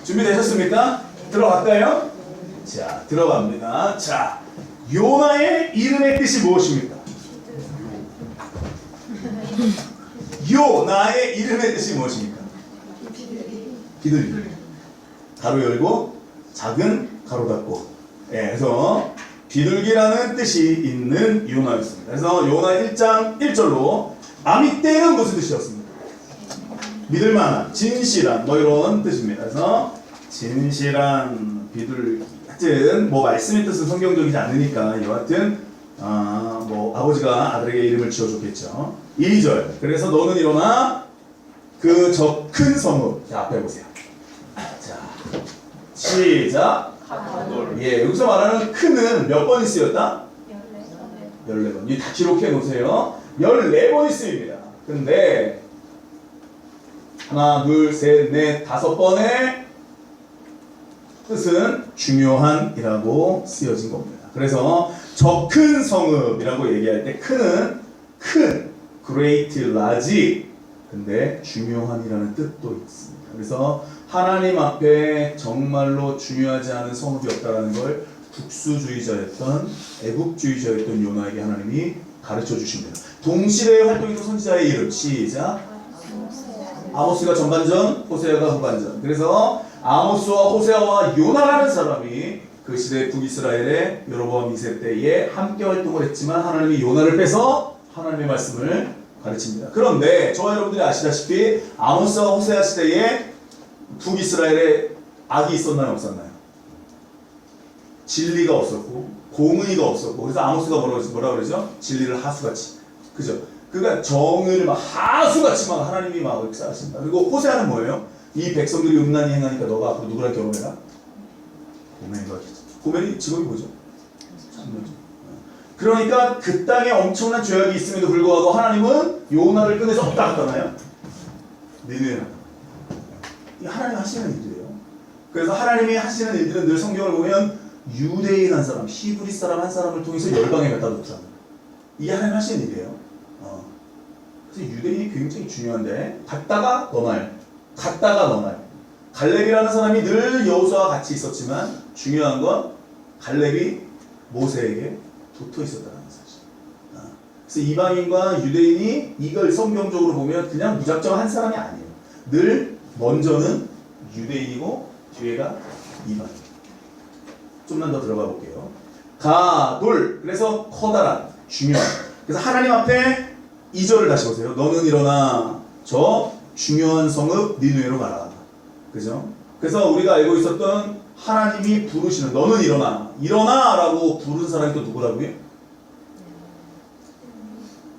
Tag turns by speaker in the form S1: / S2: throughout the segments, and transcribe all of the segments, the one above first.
S1: 준비되셨습니까? 들어갈까요? 자, 들어갑니다. 자, 요나의 이름의 뜻이 무엇입니까? 요나의 이름의 뜻이 무엇입니까? 비둘기. 가로 열고 작은 가로 닫고. 예, 그래서 비둘기라는 뜻이 있는 요나였습니다. 그래서 요나 1장 1절로 아미떼는 무슨 뜻이었습니까? 믿을만한, 진실한 뭐 이런 뜻입니다. 그래서 진실한 비둘기. 하여튼 뭐 말씀의 뜻은 성경적이지 않으니까 여하튼 뭐 아버지가 아들에게 이름을 지어줬겠죠. 2절. 그래서 너는 일어나 그 저 큰 성읍. 자, 앞에 보세요. 자, 시작. 예, 여기서 말하는 큰은 몇 번이 쓰였다? 14번. 이 다 기록해 놓으세요. 14번이 쓰입니다. 근데 하나, 둘, 셋, 넷, 5번의 뜻은 중요한이라고 쓰여진 겁니다. 그래서 저 큰 성읍이라고 얘기할 때 큰은 큰, great, large. 근데 중요한이라는 뜻도 있습니다. 그래서 하나님 앞에 정말로 중요하지 않은 성읍이 없다라는 걸 국수주의자였던 애국주의자였던 요나에게 하나님이 가르쳐 주십니다. 동시대에 활동했던 선지자의 이름 시작. 아모스가 전반전, 호세아가 후반전. 그래서 아모스와 호세아와 요나라는 사람이 그 시대 북이스라엘의 여로보암 2세 때에 함께 활동을 했지만 하나님이 요나를 빼서 하나님의 말씀을 가르칩니다. 그런데 저와 여러분들이 아시다시피 아모스와 호세아 시대에 북이스라엘에 악이 있었나요? 없었나요? 진리가 없었고 공의가 없었고 그래서 아모스가 뭐라 그러죠? 진리를 하수같이. 그죠? 그러니까 정의를 막 하수같이 막 하나님이 막 이렇게 쌓으신다. 그리고 호세아는 뭐예요? 이 백성들이 음란히 행하니까 너가 앞으로 누구랑 결혼해라? 고멜과 고멜이 직업이 뭐죠? 참모죠. 그러니까 그 땅에 엄청난 죄악이 있음에도 불구하고 하나님은 요나를 꺼내서 없다 하잖아요. 니느웨라. 이 하나님이 하시는 일이에요. 그래서 하나님이 하시는 일들은 늘 성경을 보면 유대인 한 사람, 히브리 사람 한 사람을 통해서 열방에 갖다 놓잖아요. 이게 하나님 하시는 일이에요. 그래서 유대인이 굉장히 중요한데 갔다가 너날, 갔다가 너날. 갈렙이라는 사람이 늘 여호수아와 같이 있었지만 중요한 건 갈렙이 모세에게 붙어 있었다는 사실. 그래서 이방인과 유대인이 이걸 성경적으로 보면 그냥 무작정 한 사람이 아니에요. 늘 먼저는 유대인이고 뒤에가 이방인. 좀만 더 들어가 볼게요. 가돌. 그래서 커다란, 중요한. 그래서 하나님 앞에 2절을 다시 보세요. 너는 일어나 저 중요한 성읍 니느웨로 가라. 그죠? 그래서 우리가 알고 있었던 하나님이 부르시는 너는 일어나. 일어나라고 부른 사람이 또 누구라고요?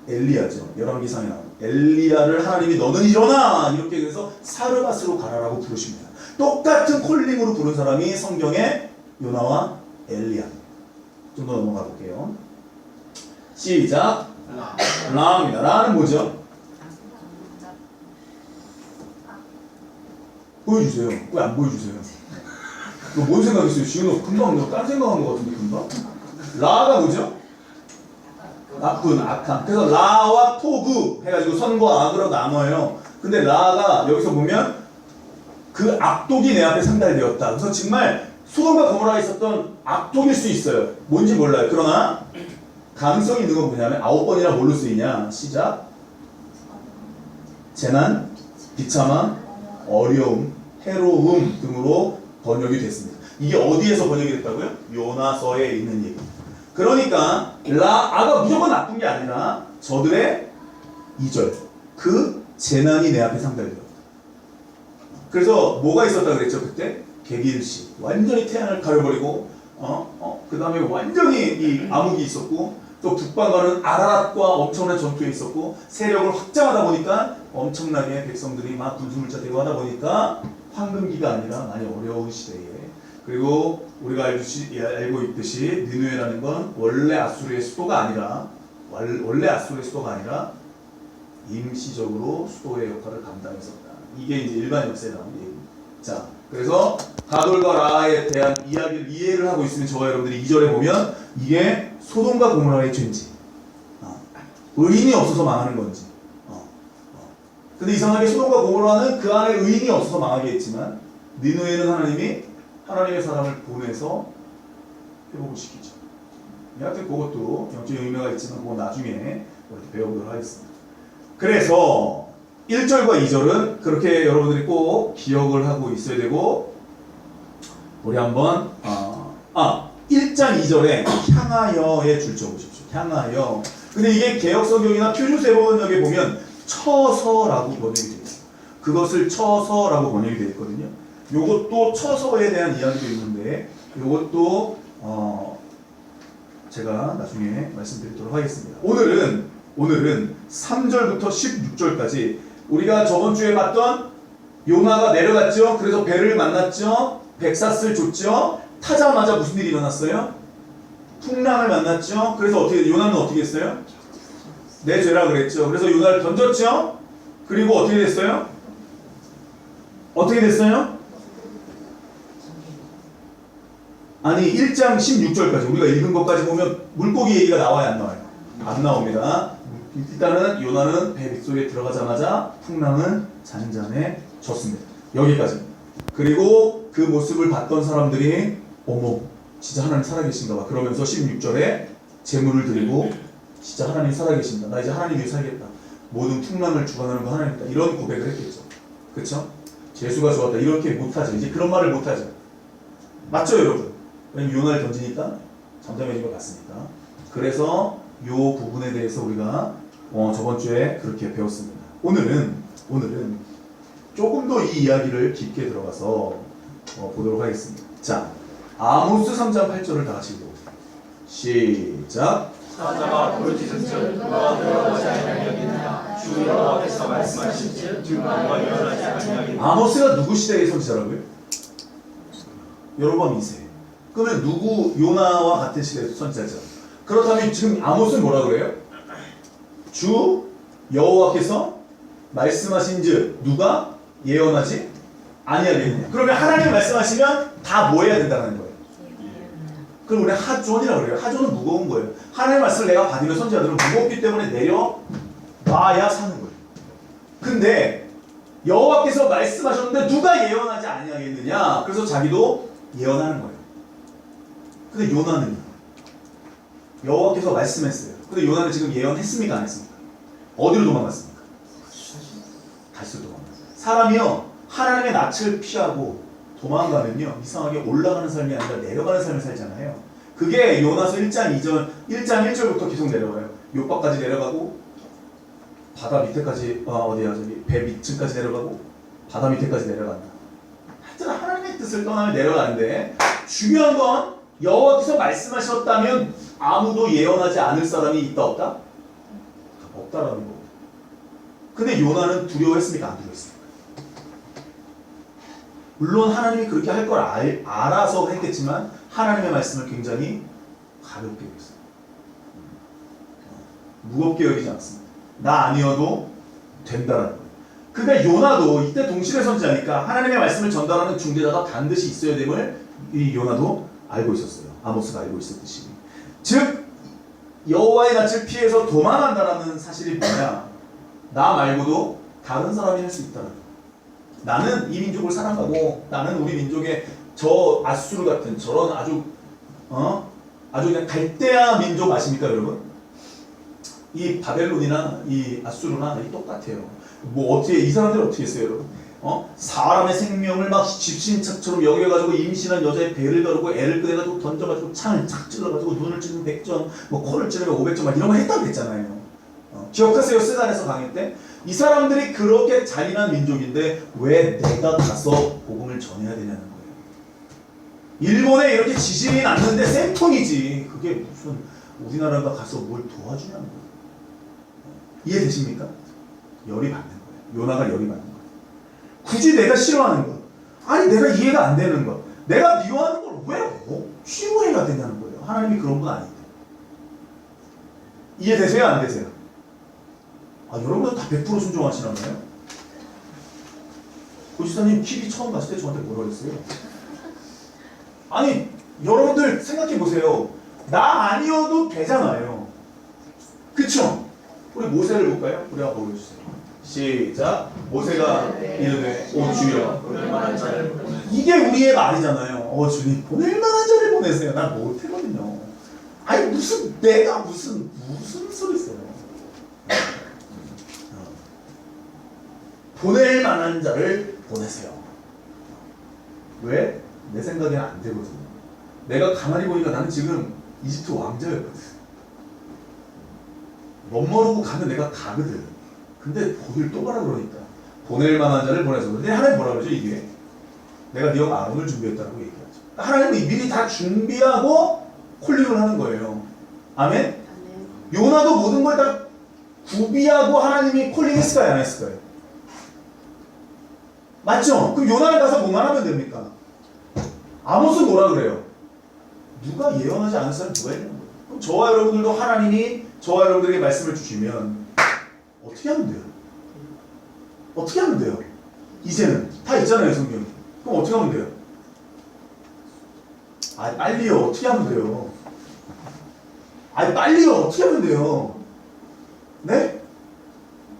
S1: 엘리야죠. 열왕기상에 나오는 엘리야를 하나님이 너는 일어나 이렇게 해서 사르밧으로 가라라고 부르십니다. 똑같은 콜링으로 부른 사람이 성경에 요나와 엘리야. 좀 더 넘어가 볼게요. 시작. 라입니다. 라는 뭐죠? 보여주세요. 왜 안 보여주세요? 너 뭔 생각했어요? 지금 너 금방 너 딴 생각한 것 같은데 금방? 라가 뭐죠? 나쁜, 악한. 그래서 라와 토그 해가지고 선과 악으로 나눠요. 근데 라가 여기서 보면 그 악독이 내 앞에 상달되었다. 그래서 정말 소돔과 고모라에 있었던 악독일 수 있어요. 뭔지 몰라요. 그러나 가능성이 있는 건 뭐냐면 9번이나 뭘로 쓰이냐. 시작. 재난, 비참함, 어려움, 해로움 등으로 번역이 됐습니다. 이게 어디에서 번역이 됐다고요? 요나서에 있는 얘기. 그러니까 라아가 무조건 나쁜 게 아니라 저들의 2절 그 재난이 내 앞에 상달되었다. 그래서 뭐가 있었다 그랬죠 그때? 개길시 완전히 태양을 가려버리고 그 다음에 완전히 이 암흑이 있었고 또 북방가는 아라랏과 엄청난 전투에 있었고 세력을 확장하다 보니까 엄청나게 백성들이 막 군수물자 되고 하다 보니까 황금기가 아니라 많이 어려운 시대에 그리고 우리가 알고 있듯이 니느웨라는 건 원래 아수르의 수도가 아니라 임시적으로 수도의 역할을 감당했었다. 이게 이제 일반 역사에 나온 얘기입니다. 자, 그래서 가돌과 라에 대한 이야기를 이해를 하고 있으면 저와 여러분들이 2절에 보면 이게 소돔과 고모라의 죄인지 의인이 없어서 망하는 건지 근데 이상하게 소돔과 고모라는 그 안에 의인이 없어서 망하게 했지만 니느웨는 하나님이 하나님의 사람을 보내서 회복을 시키죠. 하여튼 그것도 영적인 의미가 있지만 그건 나중에 이렇게 배워보도록 하겠습니다. 그래서 1절과 2절은 그렇게 여러분들이 꼭 기억을 하고 있어야 되고, 우리 한번 1장 2절에 향하여에 줄쳐 보십시오. 향하여. 근데 이게 개역성경이나 표준세번역에 보면 쳐서라고 번역이 되어 있어요. 그것을 쳐서라고 번역이 되어 있거든요. 요것도 쳐서에 대한 이야기도 있는데 요것도 제가 나중에 말씀드리도록 하겠습니다. 오늘은 3절부터 16절까지 우리가 저번 주에 봤던 요나가 내려갔죠. 그래서 배를 만났죠. 백사스를 줬죠. 타자마자 무슨 일이 일어났어요? 풍랑을 만났죠. 그래서 요나는 어떻게 했어요? 내 죄라 그랬죠. 그래서 요나를 던졌죠. 그리고 어떻게 됐어요? 아니 1장 16절까지 우리가 읽은 것까지 보면 물고기 얘기가 나와요, 안 나와요? 안 나옵니다. 일단은 요나는 배 빗속에 들어가자마자 풍랑은 잔잔해졌습니다. 여기까지. 그리고 그 모습을 봤던 사람들이 어머 진짜 하나님 살아계신가 봐. 그러면서 16절에 제물을 드리고 진짜 하나님 살아계신다. 나 이제 하나님 위해 살겠다. 모든 풍랑을 주관하는 거 하나님이다. 이런 고백을 했겠죠. 그쵸? 예수가 좋았다. 이렇게 못하죠. 이제 그런 말을 못하죠. 맞죠 여러분? 왜냐면 요나를 던지니까 잠잠해진 것 같으니까. 그래서 요 부분에 대해서 우리가 저번 주에 그렇게 배웠습니다. 오늘은 조금 더 이 이야기를 깊게 들어가서 보도록 하겠습니다. 자, 아모스 3장 8절을 다 같이 읽어보세요. 시작.
S2: 사자가 부르짖은즉 누가 들어오지 아니하겠느냐 주 여호와께서 말씀하신즉 누가 일어나지 아니하겠느냐.
S1: 아모스가 누구 시대의 선지자라고요? 여로보암 2세. 그러면 누구 요나와 같은 시대의 선지자죠? 그렇다면 지금 아모스는 뭐라 그래요? 주 여호와께서 말씀하신즉 누가 예언하지 아니하겠느냐. 그러면 하나님 말씀하시면 다 뭐 해야 된다는 거예요? 그럼 우리는 하존이라고 그래요. 하존은 무거운 거예요. 하나님의 말씀을 내가 받으면 선지자들은 무겁기 때문에 내려놔야 사는 거예요. 근데 여호와께서 말씀하셨는데 누가 예언하지 아니하겠느냐. 그래서 자기도 예언하는 거예요. 근데 요나는요. 여호와께서 말씀했어요. 근데 요나는 지금 예언했습니까? 안 했습니까? 어디로 도망갔습니까? 다시로 도망갔어요. 사람이요. 하나님의 낯을 피하고 도망가면요. 이상하게 올라가는 삶이 아니라 내려가는 삶을 살잖아요. 그게 요나서 1장 1절부터 계속 내려가요. 요바까지 내려가고 바다 밑에까지 배 밑층까지 내려가고 바다 밑에까지 내려간다. 하여튼 하나님의 뜻을 떠나면 내려가는데 중요한 건 여호와께서 말씀하셨다면 아무도 예언하지 않을 사람이 있다 없다? 없다라는 거고. 근데 요나는 두려워했습니까? 안 두려워했습니까? 물론 하나님이 그렇게 할 걸 알아서 했겠지만 하나님의 말씀을 굉장히 가볍게 여겼어요. 무겁게 여기지 않습니다. 나 아니어도 된다라는 거예요. 그러니까 요나도 이때 동실의 선지자니까 하나님의 말씀을 전달하는 중재자가 반드시 있어야 됨을 이 요나도 알고 있었어요. 아모스가 알고 있었듯이. 즉 여호와의 낯을 피해서 도망한다라는 사실이 뭐냐? 나 말고도 다른 사람이 할 수 있다는 거예요. 나는 이 민족을 사랑하고 나는 우리 민족의 저 아수르 같은 저런 아주 그냥 갈대아 민족 아십니까 여러분? 이 바벨론이나 이 아수르나 똑같아요. 뭐 어떻게 이 사람들 어떻게 했어요 여러분? 사람의 생명을 막 집신착처럼 여겨가지고 임신한 여자의 배를 가르고 애를 꺼내가지고 던져가지고 창을 착 찔러가지고 눈을 찌르면 100점, 뭐 코를 찌르면 500점 막 이런 거 했다고 했잖아요. 기억하세요? 스단에서 강의 때? 이 사람들이 그렇게 잔인한 민족인데 왜 내가 가서 복음을 전해야 되냐는 거예요. 일본에 이렇게 지진이 났는데 쌤통이지. 그게 무슨 우리나라가 가서 뭘 도와주냐는 거예요. 이해되십니까? 열이 받는 거예요. 요나가 열이 받는 거예요. 굳이 내가 싫어하는 것, 아니 내가 이해가 안 되는 것, 내가 미워하는 걸 왜 치유해야 되냐는 거예요. 하나님이 그런 분 아닌데. 이해되세요? 안 되세요? 여러분들 다 100% 순종하시나봐요? 고지사님 TV 처음 봤을 때 저한테 뭐라 그랬어요? 아니 여러분들 생각해보세요. 나 아니어도 되잖아요. 그쵸? 우리 모세를 볼까요? 우리 한번 보여주세요. 시작. 모세가 이르되 오 주여
S2: 얼마나 자를 보내소서.
S1: 이게 우리의 말이잖아요. 주님 보낼 만한 자를 보내세요. 난 못했거든요. 아니 무슨 내가 무슨 소리 써요. 보낼 만한 자를 보내세요. 왜? 내 생각에는 안 되거든요. 내가 가만히 보니까 나는 지금 이집트 왕자였거든. 멋모르고 가면 내가 가거든. 근데 거길 또 가라 그러니까 보낼 만한 자를 보내서. 근데 하나님 뭐라 그러죠? 이게 내가 네 형 아론을 준비했다고 얘기하죠. 하나님이 미리 다 준비하고 콜링을 하는 거예요. 아멘? 요나도 모든 걸 다 구비하고 하나님이 콜링했을까요? 안 했을까요? 맞죠? 그럼 요나를 가서 뭐만 하면 됩니까? 아모스는 뭐라 그래요? 누가 예언하지 않은 사람 누가 있는 거예요? 그럼 저와 여러분들도 하나님이 저와 여러분들에게 말씀을 주시면 어떻게 하면 돼요? 어떻게 하면 돼요? 이제는 다 있잖아요, 성경에. 그럼 어떻게 하면 돼요? 빨리요. 어떻게 하면 돼요? 빨리요. 어떻게 하면 돼요? 네?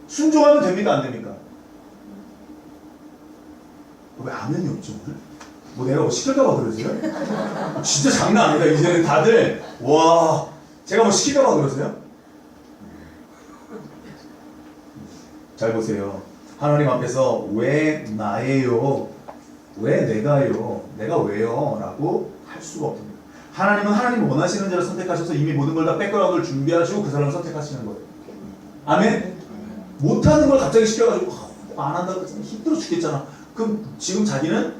S1: 순종하면 됩니까? 안 됩니까? 왜 아멘이 없죠, 오늘? 뭐 내가 뭐 시킬까봐 그러세요? 진짜 장난 아니다. 이제는 다들 와, 제가 뭐 시킬까봐 그러세요? 잘 보세요. 하나님 앞에서 왜 나예요? 왜 내가요? 내가 왜요? 라고 할 수가 없습니다. 하나님은 하나님 원하시는 자를 선택하셔서 이미 모든 걸 다 백그라운드를 준비하시고 그 사람을 선택하시는 거예요. 아멘? 못하는 걸 갑자기 시켜가지고 안 한다고 힘들어 죽겠잖아. 그럼 지금 자기는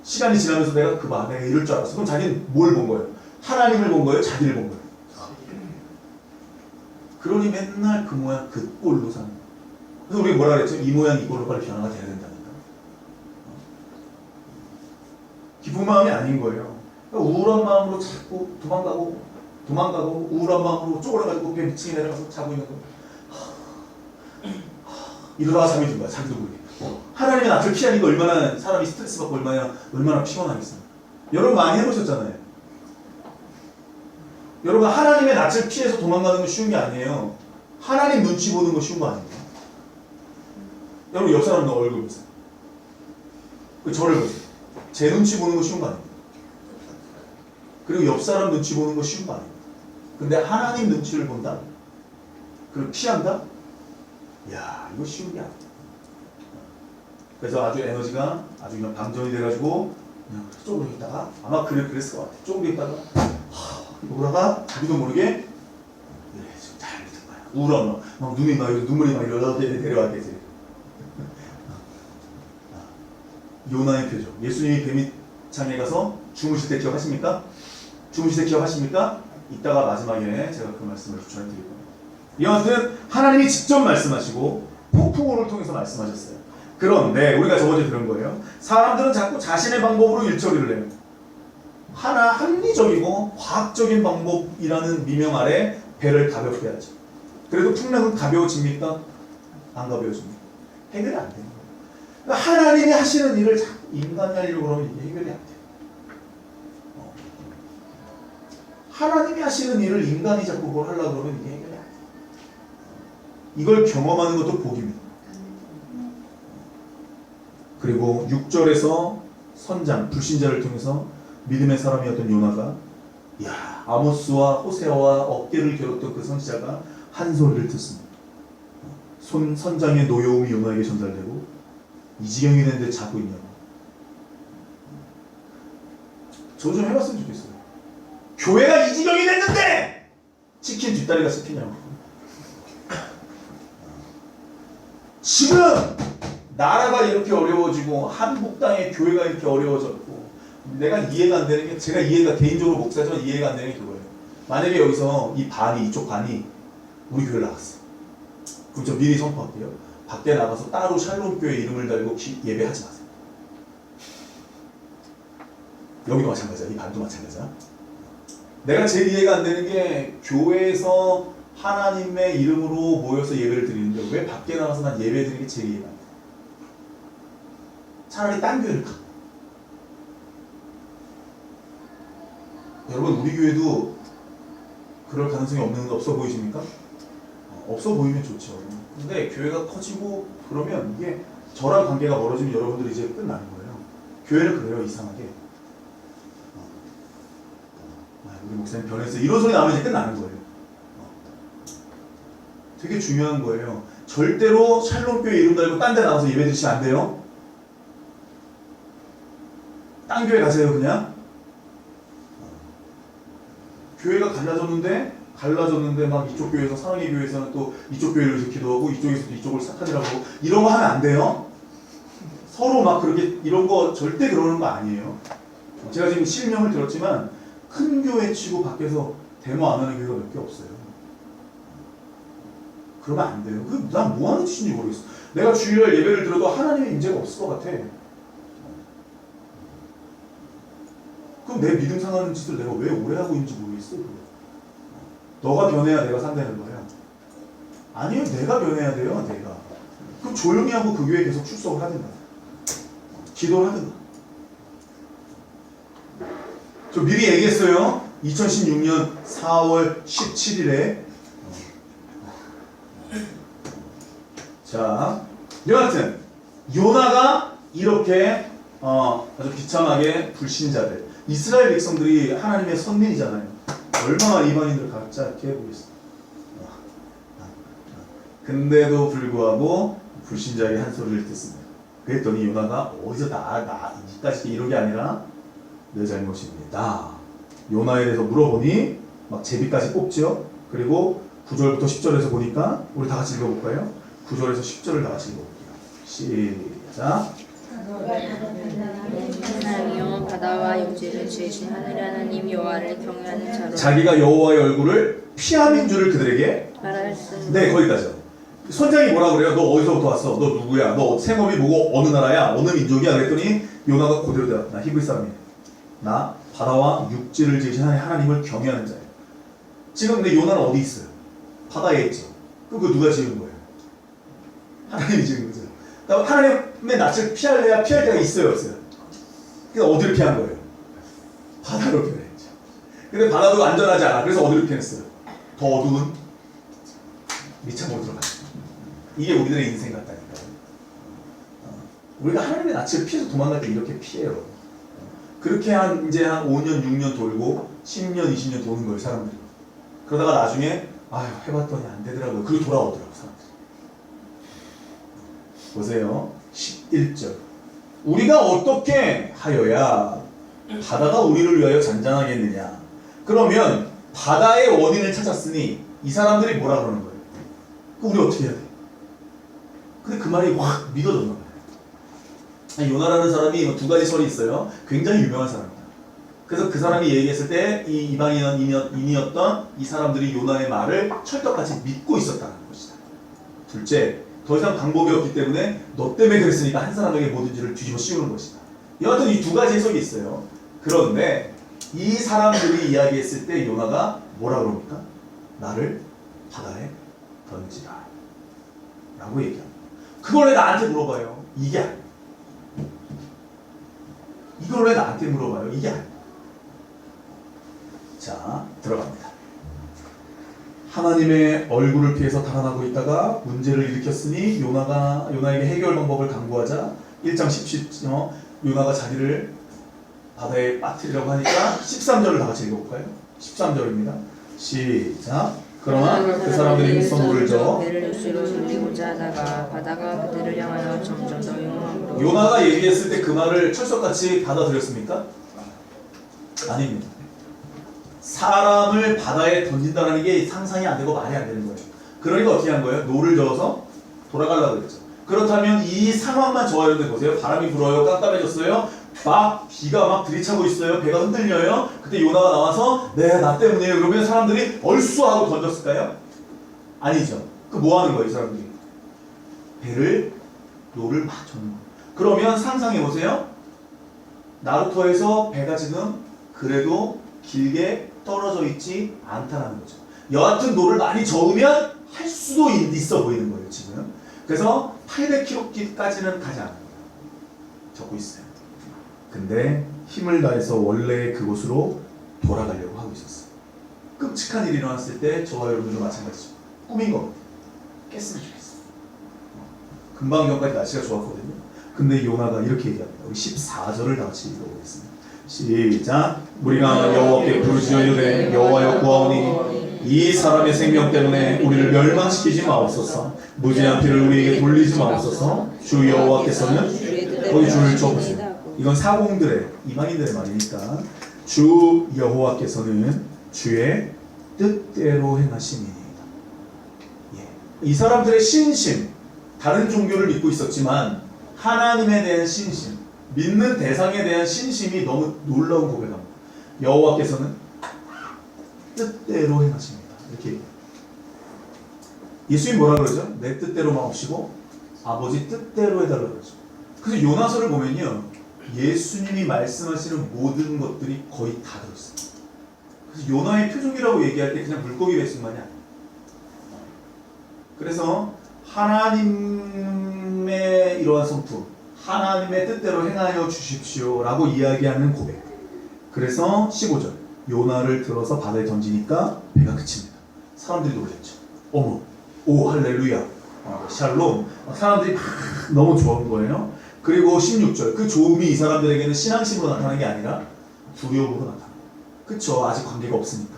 S1: 시간이 지나면서 내가 내가 이럴 줄 알았어. 그럼 자기는 뭘 본 거예요? 하나님을 본 거예요? 자기를 본 거예요? 그러니 맨날 그 모양 그 꼴로 사는 거예요. 그래서 우리가 뭐라 그랬죠? 이 모양 이 꼴로 빨리 변화가 돼야 된다니까. 기쁜 마음이 아닌 거예요. 그러니까 우울한 마음으로 자꾸 도망가고 우울한 마음으로 쪼그려가지고 그냥 미층에 내려가서 자고 있는 거예요. 이러다가 잠이 든 거야. 자기도 모르게. 하나님의 낯을 피하니까 얼마나 사람이 스트레스 받고 얼마나 피곤하겠어요. 여러분 많이 해보셨잖아요. 여러분 하나님의 낯을 피해서 도망가는 건 쉬운 게 아니에요. 하나님 눈치 보는 거 쉬운 거 아니에요. 여러분 옆 사람 얼굴 보세요. 저를 보세요. 제 눈치 보는 거 쉬운 거 아니에요. 그리고 옆 사람 눈치 보는 거 쉬운 거 아니에요. 근데 하나님 눈치를 본다? 그걸 피한다? 이야, 이거 쉬운 게 아니에요. 그래서 아주 에너지가 아주 그냥 방전이 돼가지고 그냥 쪼그려 있다가 아마 그랬을 것 같아. 쪼그려 있다가 오다가 자기도 모르게 그래 지금 잘 믿은 거야. 우울하면 막 눈물이 막 이렇게 내려왔겠지. 요나의 표정. 예수님이 뱀이창에 가서 주무실 때 기억하십니까? 주무실 때 기억하십니까? 이따가 마지막에 제가 그 말씀을 전해드릴 겁니다. 여하튼 하나님이 직접 말씀하시고 폭풍우를 통해서 말씀하셨어요. 그런데 우리가 저번에 들은 거예요. 사람들은 자꾸 자신의 방법으로 일처리를 해요. 합리적이고 과학적인 방법이라는 미명 아래 배를 가볍게 하죠. 그래도 풍랑은 가벼워집니까? 안 가벼워집니까? 해결이 안 되는 거예요. 그러니까 하나님이 하시는 일을 자꾸 인간이 하려고 그러면 이게 해결이 안 돼요. 하나님이 하시는 일을 인간이 자꾸 그걸 하려고 그러면 이게 해결이 안 돼요. 이걸 경험하는 것도 복입니다. 그리고 6절에서 선장, 불신자를 통해서 믿음의 사람이었던 요나가 아모스와 호세아와 어깨를 겨뤘던 그 선지자가 한 소리를 듣습니다. 선장의 노여움이 요나에게 전달되고 이 지경이 됐는데 자고 있냐고. 저 좀 해봤으면 좋겠어요. 교회가 이 지경이 됐는데 치킨 뒷다리가 씹히냐고. 지금 나라가 이렇게 어려워지고 한국 땅에 교회가 이렇게 어려워졌고 내가 이해가 안 되는 게 제가 개인적으로 목사지만 이해가 안 되는 게 그거예요. 만약에 여기서 이쪽 반이 우리 교회를 나갔어. 그럼 저 미리 선포할게요. 밖에 나가서 따로 샬롬 교회 이름을 달고 예배하지 마세요. 여기도 마찬가지야. 이 반도 마찬가지야. 내가 제일 이해가 안 되는 게 교회에서 하나님의 이름으로 모여서 예배를 드리는데 왜 밖에 나가서 난 예배 드리는 게 제일 이해가 안 돼. 차라리 딴 교회를 가. 여러분 우리 교회도 그럴 가능성이 없어 보이십니까? 없어 보이면 좋죠. 근데 교회가 커지고 그러면 이게 저랑 관계가 멀어지면 여러분들이 이제 끝나는 거예요. 교회는 그래요, 이상하게. 우리 목사님 변했어요. 이런 소리 나오면 이제 끝나는 거예요. 되게 중요한 거예요. 절대로 샬롬교회 이름 달고 딴 데 나가서 예배 드리시면 안 돼요. 딴 교회 가세요, 그냥. 교회가 갈라졌는데 막 이쪽 교회에서 사랑의 교회에서는 또 이쪽 교회를 이렇게 기도하고 이쪽에서도 이쪽을 사탄이라고 하고 이런 거 하면 안 돼요. 서로 막 그렇게 이런 거 절대 그러는 거 아니에요. 제가 지금 실명을 들었지만 큰 교회 치고 밖에서 데모 안 하는 교회가 몇 개 없어요. 그러면 안 돼요. 난 뭐 하는 짓인지 모르겠어. 내가 주일날 예배를 들어도 하나님의 임재가 없을 것 같아. 그럼 내 믿음 상하는 짓을 내가 왜 오래 하고 있는지 모르겠어. 너가 변해야 내가 산다는 거야. 아니요, 내가 변해야 돼요, 내가. 그럼 조용히 하고 그 교회에 계속 출석을 하든가, 기도를 하든가. 저 미리 얘기했어요. 2016년 4월 17일에. 자, 여하튼 요나가 이렇게 아주 비참하게 불신자들, 이스라엘 백성들이 하나님의 선민이잖아요. 얼마나 이방인들 가짜게 보겠어. 근데도 불구하고 불신자에게 한 소리를 듣습니다. 그랬더니 요나가 어디서 이까지 이런 게 아니라 내 잘못입니다. 요나에 대해서 물어보니 막 제비까지 뽑죠. 그리고 9절부터 10절에서 보니까 우리 다 같이 읽어볼까요? 9절에서 10절을 다 같이 읽어볼게요. 시작.
S3: 하나님이여 바다와 육지를 지으신 하늘의 하나님 여호와를 경외하는 자로
S1: 자기가 여호와의 얼굴을 피함인 줄을 그들에게
S3: 말하였으니
S1: 네, 거기까지요. 선장이 뭐라 그래요? 너 어디서부터 왔어? 너 누구야? 너 생업이 뭐고 어느 나라야? 어느 민족이야? 그랬더니 요나가 그대로 대답. 나 히브리 사람이야. 나 바다와 육지를 지으신 하나님을 경외하는 자예요. 지금 근데 요나는 어디 있어요? 바다에 있죠. 그거 누가 지은 거예요? 하나님이 지은 거죠. 그러니까 하나님의 낯을 피할 때가 있어요, 없어요? 그래서 어디를 피한 거예요? 바다로 피했죠. 근데 바다도 안전하지 않아. 그래서 어디로 피했어요? 더 어두운 미쳐 못 들어가요. 이게 우리들의 인생 같다니까요. 우리가 하나님의 낯을 피해서 도망갈 때 이렇게 피해요. 그렇게 이제 한 5년, 6년 돌고 10년, 20년 도는 거예요, 사람들이. 그러다가 나중에 아유, 해봤더니 안 되더라고요. 그리고 돌아오더라고요, 사람들이. 보세요. 11절. 우리가 어떻게 하여야 바다가 우리를 위하여 잔잔하겠느냐. 그러면 바다의 원인을 찾았으니 이 사람들이 뭐라 그러는 거예요? 우리 어떻게 해야 돼? 근데 그 말이 확 믿어졌나 봐요. 요나라는 사람이 두 가지 설이 있어요. 굉장히 유명한 사람입니다. 그래서 그 사람이 얘기했을 때 이 이방인이었던 이 사람들이 요나의 말을 철떡같이 믿고 있었다는 것이다. 둘째, 더 이상 방법이 없기 때문에 너 때문에 그랬으니까 한 사람에게 모든지를 뒤집어 씌우는 것이다. 여하튼 이 두 가지 해석이 있어요. 그런데 이 사람들이 이야기했을 때 요나가 뭐라 그럽니까? 나를 바다에 던지라 라고 얘기합니다. 그걸 왜 나한테 물어봐요? 이게 아니에요. 이걸 왜 나한테 물어봐요? 이게 아니에요. 자, 들어갑니다. 하나님의 얼굴을 피해서 달아나고 있다가 문제를 일으켰으니 요나에게 해결 방법을 강구하자 1장 10절 요나가 자기를 바다에 빠뜨리려고 하니까 13절을 다 같이 읽어볼까요? 13절입니다. 시작. 그러나 그 사람들이 힘써 노를 저
S3: 배를 육지로 돌리고자 하다가 바다가 그들을 향하여 점점 더 용암으로
S1: 요나가 얘기했을 때 그 말을 철석같이 받아들였습니까? 아닙니다. 사람을 바다에 던진다는 게 상상이 안 되고 말이 안 되는 거예요. 그러니까 어떻게 한 거예요? 노를 저어서 돌아가려고 그랬죠. 그렇다면 이 상황만 저하는데 보세요. 바람이 불어요. 깜깜해졌어요. 막 비가 막 들이차고 있어요. 배가 흔들려요. 그때 요나가 나와서 네, 나 때문에요. 그러면 사람들이 얼쑤하고 던졌을까요? 아니죠. 그 뭐 하는 거예요, 이 사람들이? 노를 막 젓는 거예요. 그러면 상상해 보세요. 나루토에서 배가 지금 그래도 길게 떨어져 있지 않다는 거죠. 여하튼 노를 많이 저으면 할 수도 있어 보이는 거예요, 지금. 그래서 800km까지는 가지 않아요. 적고 있어요. 근데 힘을 다해서 원래 그곳으로 돌아가려고 하고 있었어요. 끔찍한 일이 일어났을 때 저와 여러분도 마찬가지죠. 꿈인 것 같아요. 깼으면 좋겠어요. 금방 전까지 날씨가 좋았거든요. 근데 요나가 이렇게 얘기합니다. 우리 14절을 다 같이 읽어보겠습니다. 시작. 우리가 여호와께 부르짖으되 여호와여 구하오니 이 사람의 생명 때문에 우리를 멸망시키지 마옵소서. 무지한 피를 우리에게 돌리지 마옵소서. 주 여호와께서는 거기 줄을 쳐보세요. 이건 사공들의 이방인들의 말이니까 주 여호와께서는 주의 뜻대로 행하시니이다. 이 사람들의 신심, 다른 종교를 믿고 있었지만 하나님에 대한 신심, 믿는 대상에 대한 신심이 너무 놀라운 고백합니다. 여호와께서는 뜻대로 행하십니다. 이렇게 얘기해요. 예수님 뭐라 그러죠? 내 뜻대로만 없이고 아버지 뜻대로 해달라고 그러죠. 그래서 요나서를 보면요, 예수님이 말씀하시는 모든 것들이 거의 다 들었어요. 그래서 요나의 표적이라고 얘기할 때 그냥 물고기 뱃속만이 아니에요. 그래서 하나님의 이러한 성품, 하나님의 뜻대로 행하여 주십시오 라고 이야기하는 고백. 그래서 15절, 요나를 들어서 바다에 던지니까 배가 그칩니다. 사람들이 놀랬죠. 어머, 오 할렐루야, 샬롬. 사람들이 막 너무 좋은 거예요. 그리고 16절, 그 좋음이 이 사람들에게는 신앙심으로 나타나는 게 아니라 두려움으로 나타나요. 그쵸, 아직 관계가 없으니까.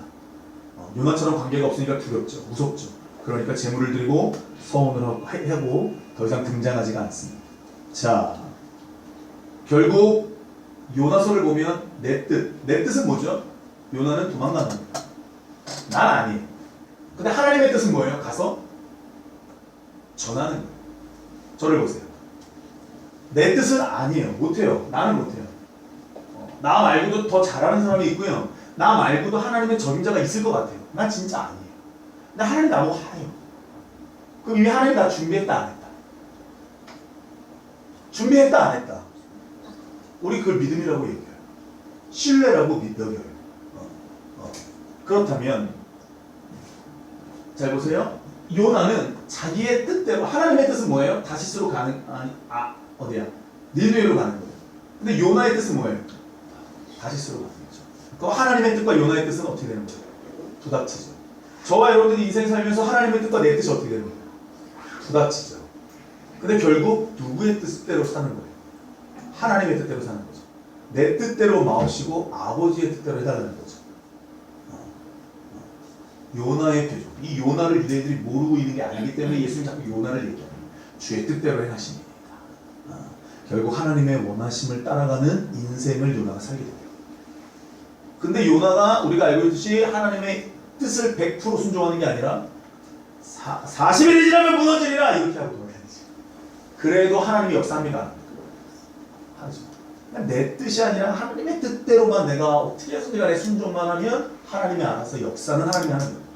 S1: 요나처럼 관계가 없으니까 두렵죠, 무섭죠. 그러니까 제물을 드리고 서원을 하고 더 이상 등장하지가 않습니다. 자, 결국 요나서를 보면 내 뜻은 뭐죠? 요나는 도망가는 겁니다. 난 아니에요. 근데 하나님의 뜻은 뭐예요? 가서 전하는 거예요. 저를 보세요. 내 뜻은 아니에요. 못해요. 나는 못해요. 나 말고도 더 잘하는 사람이 있고요. 나 말고도 하나님의 적임자가 있을 것 같아요. 나 진짜 아니에요. 근데 하나님 나보고 하래요. 그럼 이미 하나님 나 준비했다 안 했다? 준비했다 안 했다? 우리 그걸 믿음이라고 얘기해요. 신뢰라고 믿어요. 그렇다면 잘 보세요. 요나는 자기의 뜻대로, 하나님의 뜻은 뭐예요? 다시스로 가는, 어디야? 니느웨로 가는 거예요. 근데 요나의 뜻은 뭐예요? 다시스로 가는 거죠. 그 하나님의 뜻과 요나의 뜻은 어떻게 되는 거예요? 부닥치죠. 저와 여러분들이 인생 살면서 하나님의 뜻과 내 뜻이 어떻게 되는 거예요? 부닥치죠. 근데 결국 누구의 뜻대로 사는 거예요? 하나님의 뜻대로 사는 거죠. 내 뜻대로 마옵시고 아버지의 뜻대로 해달라는 거죠. 요나의 표적. 이 요나를 유대인들이 모르고 있는 게 아니기 때문에 예수님 자꾸 요나를 얘기합니다. 주의 뜻대로 행하십니다. 결국 하나님의 원하심을 따라가는 인생을 요나가 살게 돼요. 근데 요나가 우리가 알고 있듯이 하나님의 뜻을 100% 순종하는 게 아니라 40일이 지나면 무너지리라 이렇게 하고 돌아다니죠. 그래도 하나님이 역사합니다. 하죠. 내 뜻이 아니라 하나님의 뜻대로만 내가 어떻게 해서든 간에 순종만 하면 하나님이 알아서 역사는 하나님이 하는 거예요.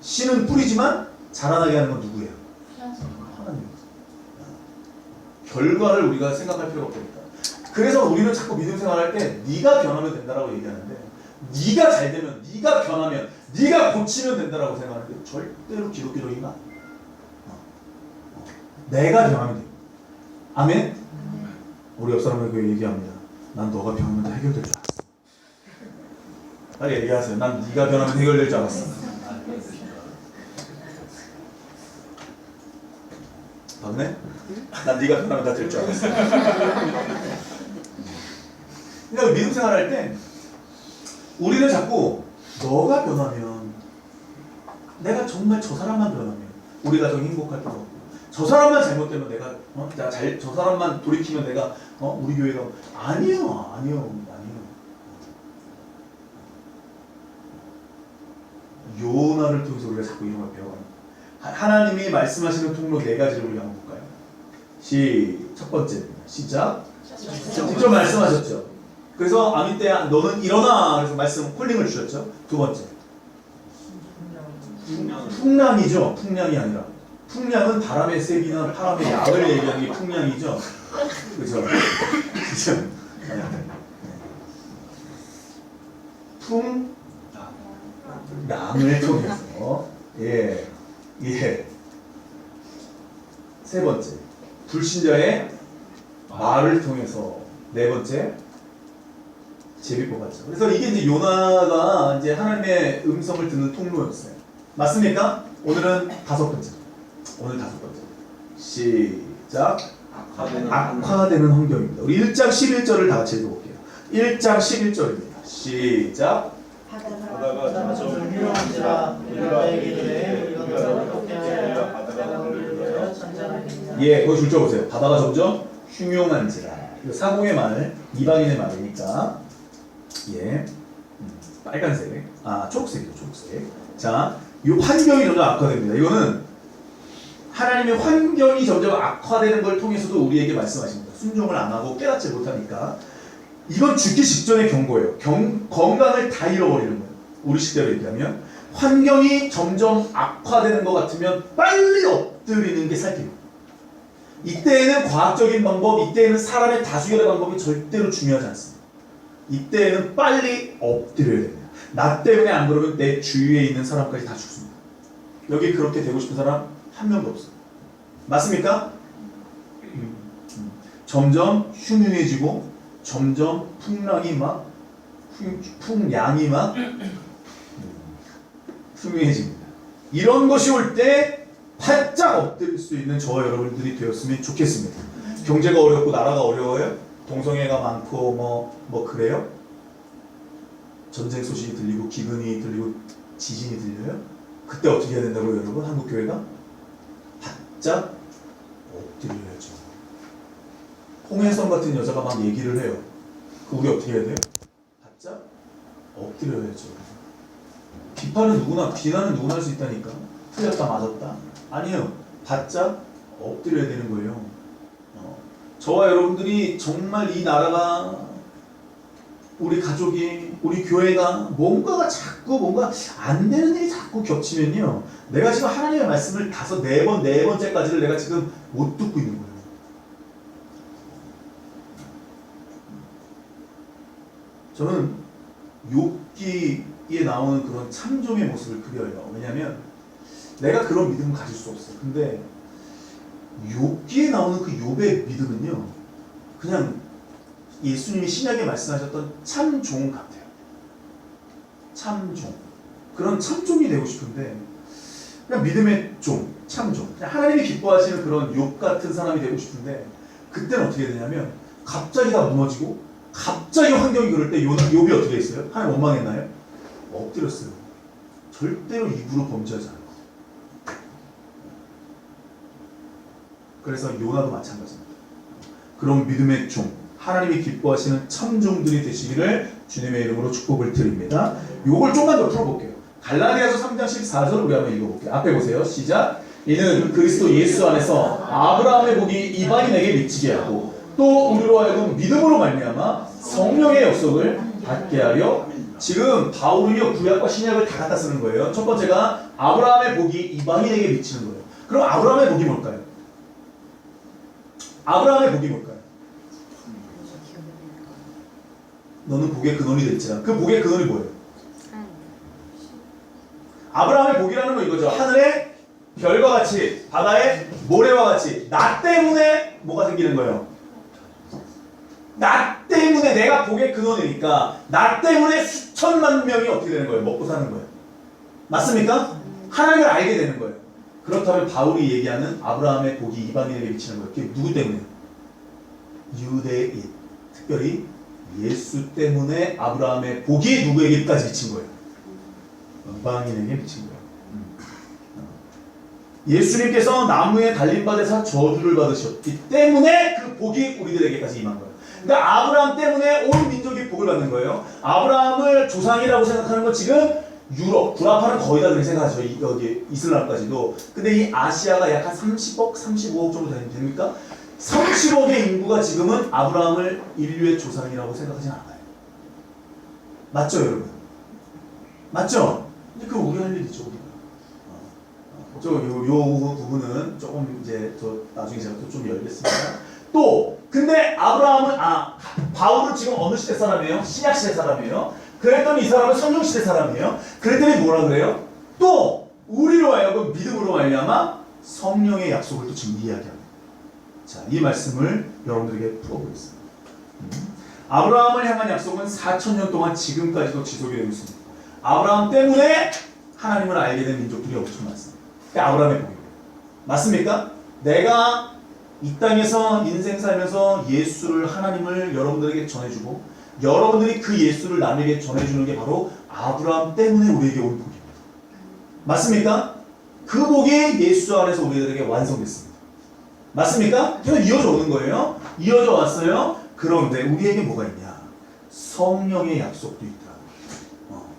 S1: 씨는 뿌리지만 자라나게 하는 건 누구예요? 하나님. 결과를 우리가 생각할 필요가 없다니까. 그래서 우리는 자꾸 믿음 생활할 때 네가 변하면 된다라고 얘기하는데, 네가 잘 되면, 네가 변하면, 네가 고치면 된다라고 생각하는데 절대로 기독교적인 거 아니에요. 내가 변하면 돼요. 아멘? 우리 옆 사람에게 얘기합니다. 난 너가 변하면 다 해결될 줄 알았어. 빨리 얘기하세요. 난 네가 변하면 해결될 줄 알았어. 맞네? 난 네가 변하면 다 될 줄 알았어. 그러니까 믿음 생활할 때 우리는 자꾸 너가 변하면, 내가 정말 저 사람만 변하면 우리 가정이 행복할 것 같고, 저 사람만 잘못되면 내가 저 사람만 돌이키면 내가 우리 교회가 아니요. 요나를 통해서 우리가 자꾸 이런 걸 배워갑니다. 하나님이 말씀하시는 통로 4가지를 우리가 한번 볼까요? 첫 번째입니다. 시작. 직접 말씀하셨죠. 그래서 아미 때 너는 일어나 그래서 말씀 콜링을 주셨죠. 두 번째, 풍랑이죠. 풍량이 아니라, 풍량은 바람의 세기나 바람의 양을 얘기하는 게 풍량이죠. 그렇죠? 그렇죠? 풍랑을 통해서 세 번째, 불신자의 말을 통해서. 네 번째, 제비 뽑았죠. 그래서 이게 이제 요나가 이제 하나님의 음성을 듣는 통로였어요. 맞습니까? 오늘은 5번째. 오늘 5번째. 시작. 악화되는 환경입니다. 우리 1장 11절을 다 같이 읽어볼게요. 1장 11절입니다. 시작.
S2: 바다가 점점 흉흉한지라 우리가 이르되 우리가 어떻게 하여 바다가 우리를 천장하겠냐.
S1: 예, 거기 줄쳐 보세요. 바다가 점점 흉흉한지라. 이거 사공의 말, 이방인의 말이니까. 예, 빨간색. 아, 초록색이죠, 초록색. 자, 이 환경이 점점 악화됩니다. 이거는 하나님의 환경이 점점 악화되는 걸 통해서도 우리에게 말씀하십니다. 순종을 안 하고 깨닫지 못하니까. 이건 죽기 직전의 경고예요. 건강을 다 잃어버리는 거예요. 우리 시대로 얘기하면 환경이 점점 악화되는 것 같으면 빨리 엎드리는 게 살길이에요. 이때에는 과학적인 방법, 이때에는 사람의 다수결의 방법이 절대로 중요하지 않습니다. 이때에는 빨리 엎드려야 됩니다. 나 때문에 안 그러면 내 주위에 있는 사람까지 다 죽습니다. 여기 그렇게 되고 싶은 사람 한 명도 없어요. 맞습니까? 점점 흉흉해지고 점점 풍랑이 막 풍량이 막 흉흉해집니다. 이런 것이 올 때 바짝 엎드릴 수 있는 저와 여러분들이 되었으면 좋겠습니다. 경제가 어렵고 나라가 어려워요? 동성애가 많고 뭐 그래요? 전쟁 소식이 들리고 기근이 들리고 지진이 들려요? 그때 어떻게 해야 된다고요, 여러분? 한국 교회가 바짝 엎드려야죠. 홍혜성 같은 여자가 막 얘기를 해요. 그 우리 어떻게 해야 돼요? 바짝 엎드려야죠. 비난은 누구나 할 수 있다니까. 틀렸다 맞았다. 아니에요. 바짝 엎드려야 되는 거예요. 저와 여러분들이 정말 이 나라가 우리 가족이 우리 교회가 뭔가 안 되는 일이 자꾸 겹치면요. 내가 지금 하나님의 말씀을 네 번째까지를 내가 지금 못 듣고 있는 거예요. 저는 욥기에 나오는 그런 참종의 모습을 그려요. 왜냐하면 내가 그런 믿음을 가질 수 없어요. 근데 욥기에 나오는 그 욥의 믿음은요, 그냥 예수님이 신약에 말씀하셨던 참종 같아요. 참종. 그런 참종이 되고 싶은데 그냥 믿음의 종, 참종. 그냥 하나님이 기뻐하시는 그런 욥 같은 사람이 되고 싶은데 그때는 어떻게 되냐면 갑자기 다 무너지고 갑자기 환경이 그럴 때 욥이 어떻게 했어요? 하나님 원망했나요? 엎드렸어요. 절대로 입으로 범죄하지 않아요. 그래서 요나도 마찬가지입니다. 그런 믿음의 종, 하나님이 기뻐하시는 참종들이 되시기를 주님의 이름으로 축복을 드립니다. 요걸 좀만 더 풀어볼게요. 갈라디아서 3장 14절 우리 한번 읽어볼게요. 앞에 보세요. 시작. 이는 그리스도 예수 안에서 아브라함의 복이 이방인에게 미치게 하고 또 우리로 하여금 믿음으로 말미암아 성령의 약속을 받게 하려. 지금 바울이요 구약과 신약을 다 갖다 쓰는 거예요. 첫 번째가 아브라함의 복이 이방인에게 미치는 거예요. 그럼 아브라함의 복이 뭘까요? 아브라함의 복이 뭘까요? 너는 복의 근원이 됐지만 그 복의 근원이 뭐예요? 아브라함의 복이라는 건 이거죠. 하늘의 별과 같이 바다의 모래와 같이 나 때문에 뭐가 생기는 거예요? 나 때문에 내가 복의 근원이니까 나 때문에 수천만 명이 어떻게 되는 거예요? 먹고 사는 거예요. 맞습니까? 하나님을 알게 되는 거예요. 그렇다면 바울이 얘기하는 아브라함의 복이 이방인에게 미치는 거예요. 그게 누구 때문에? 유대인. 특별히 예수 때문에 아브라함의 복이 누구에게까지 미친 거예요? 이방인에게 미친 거예요. 예수님께서 나무에 달린 데서 저주를 받으셨기 때문에 그 복이 우리들에게까지 임한 거예요. 그러니까 아브라함 때문에 온 민족이 복을 받는 거예요. 아브라함을 조상이라고 생각하는 건 지금 유럽, 구라파는 거의 다 그렇게 생각하죠. 여기 이슬람까지도. 근데 이 아시아가 약 한 30억, 35억 정도 됩니까? 30억의 인구가 지금은 아브라함을 인류의 조상이라고 생각하진 않아요. 맞죠, 여러분? 맞죠? 근데 그거 우리 할 일이죠, 우리가. 요 부분은 조금 이제 더 나중에 제가 또 좀 열겠습니다. 또 근데 아브라함은 바울은 지금 어느 시대 사람이에요? 신약 시대 사람이에요. 그랬더니 이 사람은 성령 시대 사람이에요. 그랬더니 뭐라 그래요? 또 우리로 하여금 믿음으로 말미암아 성령의 약속을 또 지금 이야기합니다. 자, 이 말씀을 여러분들에게 풀어보겠습니다. 아브라함을 향한 약속은 4,000년 동안 지금까지도 지속이 되고 있습니다. 아브라함 때문에 하나님을 알게 된 민족들이 엄청 많습니다. 그게 아브라함의 복입니다. 맞습니까? 내가 이 땅에서 인생 살면서 예수를 하나님을 여러분들에게 전해주고 여러분들이 그 예수를 남에게 전해주는 게 바로 아브라함 때문에 우리에게 온 복입니다. 맞습니까? 그 복이 예수 안에서 우리들에게 완성됐습니다. 맞습니까? 계속 이어져 오는 거예요. 이어져 왔어요. 그런데 우리에게 뭐가 있냐? 성령의 약속도 있더라고요.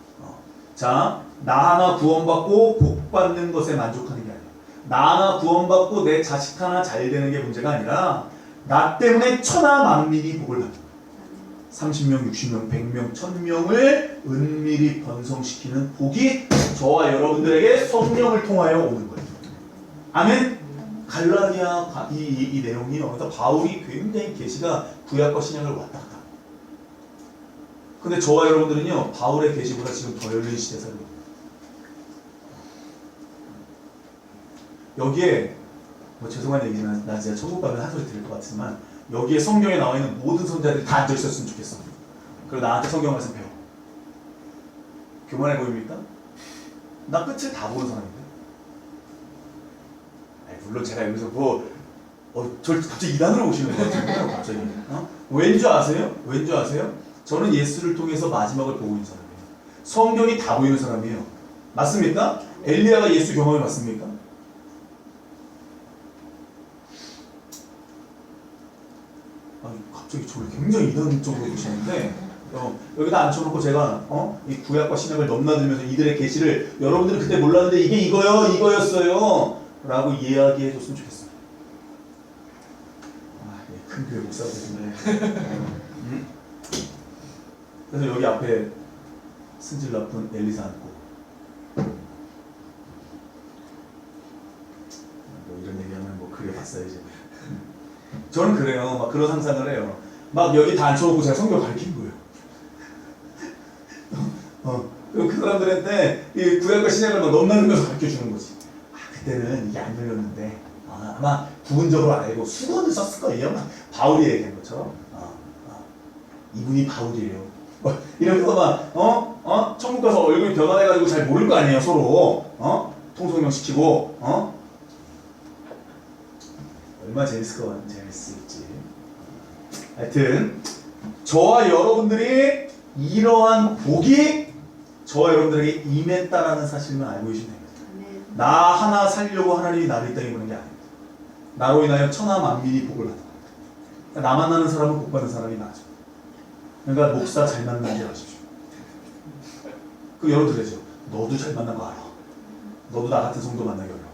S1: 자, 나 하나 구원받고 복 받는 것에 만족하는 게 아니에요. 나 하나 구원받고 내 자식 하나 잘 되는 게 문제가 아니라 나 때문에 천하 만민이 복을 받는 거예요. 30명, 60명, 100명, 1000명을 은밀히 번성시키는 복이 저와 여러분들에게 성령을 통하여 오는 거예요. 아멘? 갈라디아 이 내용이 여기서 바울이 굉장히 계시가 구약과 신약을 왔다 갔다. 근데 저와 여러분들은요 바울의 계시보다 지금 더 열린 시대에 살고 있습니다. 여기에 뭐 죄송한 얘기지만 나 진짜 천국 가면 한 소리 들을 것 같지만 여기에 성경에 나와 있는 모든 선자들이 다 앉아 있었으면 좋겠어. 그리고 나한테 성경 말씀 배워. 교만해 보입니까? 나 끝을 다 보는 사람인데. 아니, 물론 제가 여기서 저 갑자기 이단으로 오시는 것 같은데요, 갑자기. 왠 줄 아세요? 왠 줄 아세요? 저는 예수를 통해서 마지막을 보고 있는 사람이에요. 성경이 다 보이는 사람이에요. 맞습니까? 엘리야가 예수 경험해 봤습니까? 아니, 갑자기 저를 굉장히 이단적으로 보시는데 여기다 앉혀놓고 제가 이 구약과 신약을 넘나들면서 이들의 계시를 여러분들은 그때 몰랐는데 이게 이거였어요 라고 이야기해 줬으면 좋겠어요. 큰 교회 목사가 되시네. 그래서 여기 앞에 승질 나쁜 엘리사 앉고 뭐 이런 얘기하면 뭐 그래 봤어야지. 저는 그래요. 막 그런 상상을 해요. 막 여기 다 앉혀놓고 제가 성경 가르치는 거예요. 그럼 그 사람들한테 이 구약과 신약을 막 넘나들면서 가르쳐 주는 거지. 그때는 이게 안 열렸는데 아마 부분적으로 알고 수건을 썼을 거예요. 바울이 얘기한 것처럼 이분이 바울이에요. 이러면서 막 천국 가서 얼굴이 변화해가지고 잘 모를 거 아니에요 서로. 통성명 시키고 얼마나 재밌을지. 하여튼 저와 여러분들이 이러한 복이 저와 여러분들에게 임했다라는 사실만 알고 계시면 됩니다. 나 하나 살려고 하나님이 나를 이 땅에 보낸 게 아닙니다. 나로 인하여 천하 만민이 복을 받는 겁니다. 나 만나는 사람은 복 받는 사람이 나죠. 그러니까 목사 잘 만나는 줄 아십시오. 그 여러분 들으죠. 너도 잘 만난 거 알아. 너도 나 같은 성도 만나기 어려워.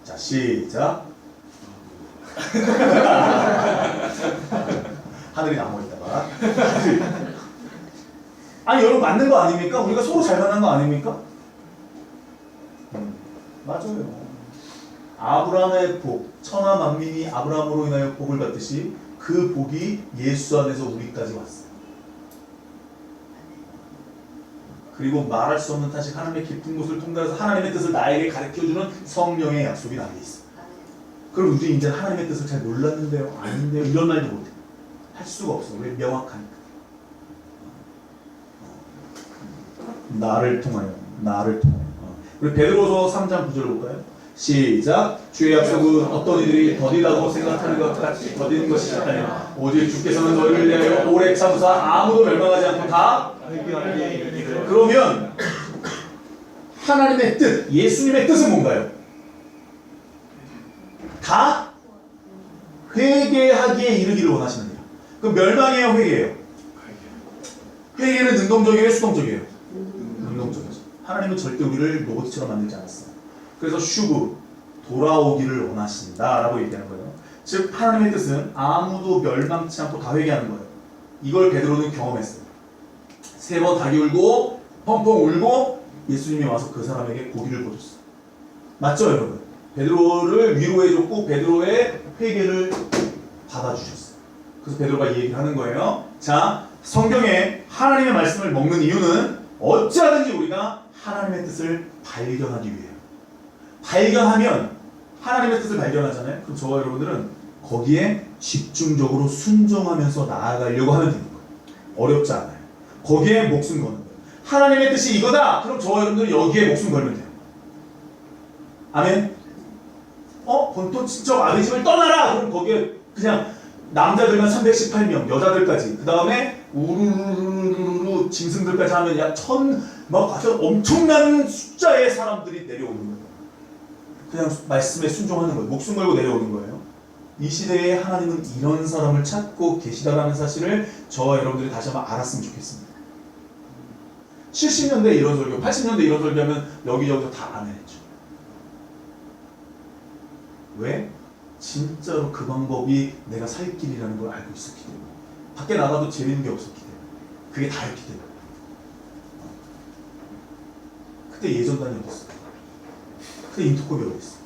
S1: 자 시작. 하늘이 나무 있다가 아니 여러분 맞는 거 아닙니까? 우리가 서로 잘 만난 거 아닙니까? 맞아요. 아브라함의 복, 천하 만민이 아브라함으로 인하여 복을 받듯이 그 복이 예수 안에서 우리까지 왔어요. 그리고 말할 수 없는 탄식 하나님의 깊은 곳을 통달해서 하나님의 뜻을 나에게 가르쳐주는 성령의 약속이 나에게 있어. 그럼 우리 이제 하나님의 뜻을 잘 몰랐는데요, 아닌데요, 이런 말도 못해. 할 수가 없어. 왜? 명확하니까. 나를 통하여. 우리 베드로서 3장 9절 볼까요? 시작. 주의 약속은 어떤 이들이 더디다고 생각하는 것 같이 더디는 것이 아니라 오직 주께서는 너희를 위하여 오래 참으사 아무도 멸망하지 않고 다 그러면 하나님의 뜻, 예수님의 뜻은 뭔가요? 다 회개하기에 이르기를 원하시느니라. 그럼 멸망이에요, 회개예요? 회개는 능동적이에요, 수동적이에요? 능동적이죠. 하나님은 절대 우리를 로봇처럼 만들지 않았어요. 그래서 슈브, 돌아오기를 원하신다라고 얘기하는 거예요. 즉 하나님의 뜻은 아무도 멸망치 않고 다 회개하는 거예요. 이걸 베드로는 경험했어요. 3번 닭이 울고 펑펑 울고 예수님이 와서 그 사람에게 고기를 보셨어요. 맞죠 여러분? 베드로를 위로해줬고 베드로의 회개를 받아주셨어요. 그래서 베드로가 이 얘기를 하는 거예요. 자, 성경에 하나님의 말씀을 먹는 이유는 어찌하든지 우리가 하나님의 뜻을 발견하기 위해요. 발견하면 하나님의 뜻을 발견하잖아요. 그럼 저와 여러분들은 거기에 집중적으로 순종하면서 나아가려고 하면 되는 거예요. 어렵지 않아요. 거기에 목숨 거는 거예요. 하나님의 뜻이 이거다. 그럼 저와 여러분들은 여기에 목숨 걸면 돼요. 아멘. 본토친척 아비집을 떠나라. 그럼 거기에 그냥 남자들만 318명, 여자들까지, 그 다음에 우르르르르 짐승들까지 하면 약 막 아주 엄청난 숫자의 사람들이 내려오는 거예요. 그냥 말씀에 순종하는 거예요. 목숨 걸고 내려오는 거예요. 이 시대에 하나님은 이런 사람을 찾고 계시다라는 사실을 저와 여러분들이 다시 한번 알았으면 좋겠습니다. 70년대 이런 설교, 80년대 이런 설교하면 여기저기서 다 아멘했죠. 왜? 진짜로 그 방법이 내가 살 길이라는 걸 알고 있었기 때문에. 밖에 나가도 재밌는 게 없었기 때문에. 그게 다였기 때문에. 그때 예전단이 어딨어? 그때 인터컵이 어딨어?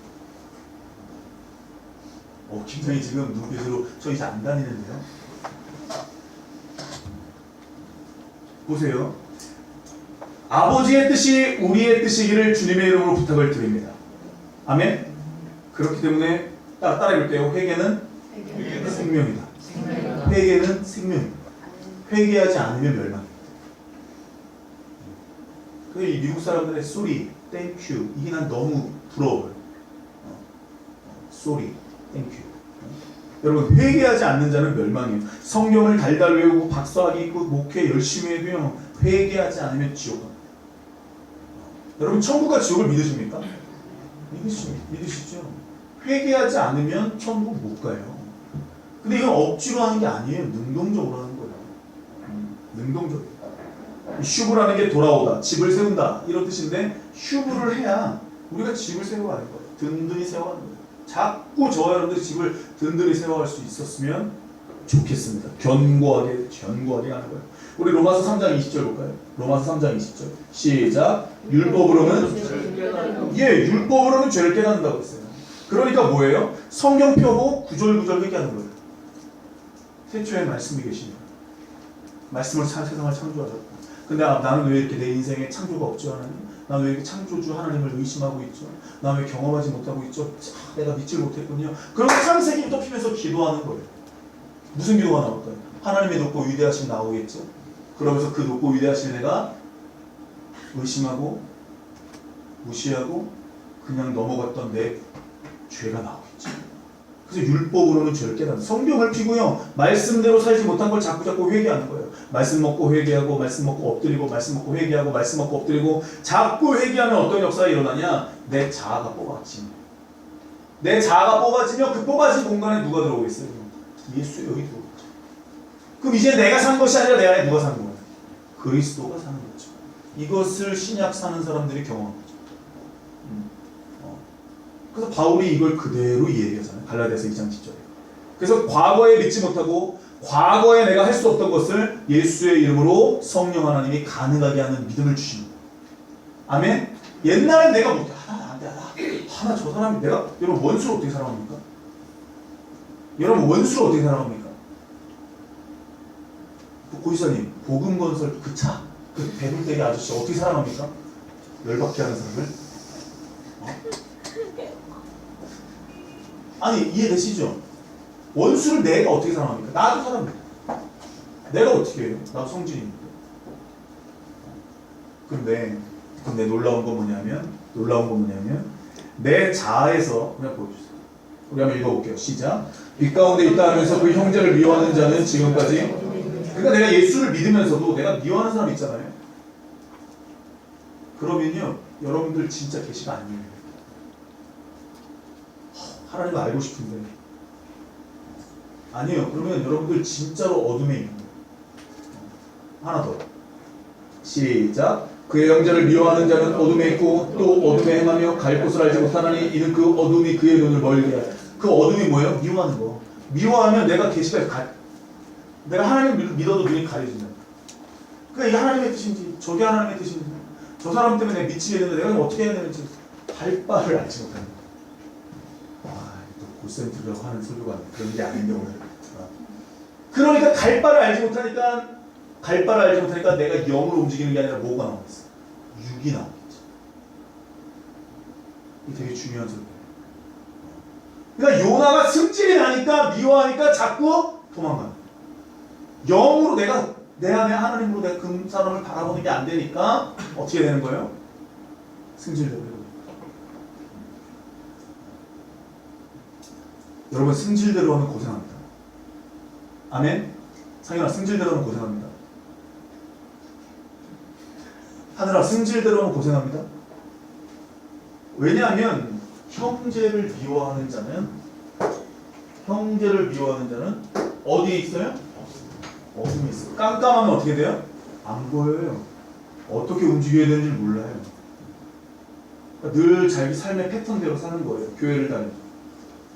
S1: 김장이 지금 눈빛으로 저 이제 안 다니는데요. 보세요. 아버지의 뜻이 우리의 뜻이기를 주님의 이름으로 부탁을 드립니다. 아멘. 그렇기 때문에 따라해볼게요. 회개는 생명이다. 회개는 생명이다. 회개하지 않으면 멸망. 이 미국 사람들의 sorry, thank you 이게 난 너무 부러워요. sorry, thank you. 여러분 회개하지 않는 자는 멸망이에요. 성경을 달달 외우고 박사학위 있고 목회 열심히 해도요. 회개하지 않으면 지옥 갑니다. 여러분 천국과 지옥을 믿으십니까? 믿으시죠? 회개하지 않으면 천국 못 가요. 근데 이건 억지로 하는 게 아니에요. 능동적으로 하는 거예요. 능동적으로. 슈브라는 게 돌아오다, 집을 세운다 이런 뜻인데 슈브를 해야 우리가 집을 세워가는 거예요. 든든히 세워가는 거예요. 자꾸 저와 여러분들이 집을 든든히 세워갈 수 있었으면 좋겠습니다. 견고하게 하는 거예요. 우리 로마서 3장 20절 볼까요? 로마서 3장 20절 시작. 율법으로는 죄를 깨닫는다고 했어요. 그러니까 뭐예요? 성경 펴고 구절구절 회개하는 거예요. 태초에 말씀이 계시네요. 말씀을 세상을 창조하셨고 근데 나는 왜 이렇게 내 인생에 창조가 없죠 하나님? 나는 왜 이렇게 창조주 하나님을 의심하고 있죠? 나는 왜 경험하지 못하고 있죠? 내가 믿질 못했군요. 그러고 창세기부터 피면서 기도하는 거예요. 무슨 기도가 나올까요? 하나님의 높고 위대하심 나오겠죠? 그러면서 그 높고 위대하신 내가 의심하고 무시하고 그냥 넘어갔던 내 죄가 나오겠죠. 그래서 율법으로는 죄를 깨닫는 성경을 피고요. 말씀대로 살지 못한 걸 자꾸 회개하는 거예요. 말씀 먹고 회개하고 말씀 먹고 엎드리고 말씀 먹고 회개하고 말씀 먹고 엎드리고 자꾸 회개하면 어떤 역사가 일어나냐? 내 자아가 뽑아지면 내 자아가 뽑아지면 그 뽑아진 공간에 누가 들어오겠어요? 예수 여기 들어오겠죠. 그럼 이제 내가 산 것이 아니라 내 안에 누가 사는 거예요? 그리스도가 사는 거죠. 이것을 신약 사는 사람들이 경험한 거죠. 그래서 바울이 이걸 그대로 얘기하잖아요. 갈라디아서 2장 10절에. 그래서 과거에 믿지 못하고 과거에 내가 할 수 없던 것을 예수의 이름으로 성령 하나님이 가능하게 하는 믿음을 주십니다. 아멘? 옛날엔 내가 못해. 안 돼. 저 사람이 내가 여러분 원수를 어떻게 사랑합니까? 여러분 원수를 어떻게 사랑합니까? 고지사님 복음건설 그 배불대기 아저씨 어떻게 사랑합니까? 열받게 하는 사람을? 아니 이해되시죠? 원수를 내가 어떻게 사랑합니까? 나도 사랑합니다. 내가 어떻게 해요? 나도 성진입니다. 근데 놀라운 건 뭐냐면 내 자아에서 그냥 보여주세요. 우리 한번 읽어볼게요. 시작. 빛 가운데 있다 하면서 그 형제를 미워하는 자는 지금까지 그러니까 내가 예수를 믿으면서도 내가 미워하는 사람 있잖아요. 그러면요 여러분들 진짜 계시가 아니에요. 하나님을 알고 싶은데 아니에요. 그러면 여러분들 진짜로 어둠에 있는 거예요. 하나 더 시작. 그의 형제를 미워하는 자는 어둠에 있고 또 어둠에 행하며 갈 곳을 알지 못하나니 이는 그 어둠이 그의 눈을 멀게 하여. 그 어둠이 뭐예요? 미워하는 거. 미워하면 내가 계시가 내가 하나님을 믿어도 눈이 가려진다. 그러니까 이게 하나님의 뜻인지 저게 하나님의 뜻인지 저 사람 때문에 내가 미치게 되는데 내가 어떻게 해야 되는지 할 바를 알지 못한다. 고센트라고 하는 설교가 그런 게 아닌데 오늘. 그러니까 갈 바를 알지 못하니까 내가 영으로 움직이는 게 아니라 뭐가 나오겠어? 육이 나오겠죠. 이게 되게 중요한 설교예요. 그러니까 요나가 승질이 나니까 미워하니까 자꾸 도망가요. 영으로 내가 내 안에 하나님으로 내가 그 사람을 바라보는 게 안 되니까 어떻게 되는 거예요? 승질되고. 여러분 승질대로 하면 고생합니다. 아멘? 상현아 승질대로 하면 고생합니다. 하늘아 승질대로 하면 고생합니다. 왜냐하면 형제를 미워하는 자는 어디에 있어요? 어둠에 있어요. 깜깜하면 어떻게 돼요? 안 보여요. 어떻게 움직여야 되는지 몰라요. 그러니까 늘 자기 삶의 패턴대로 사는 거예요. 교회를 다니고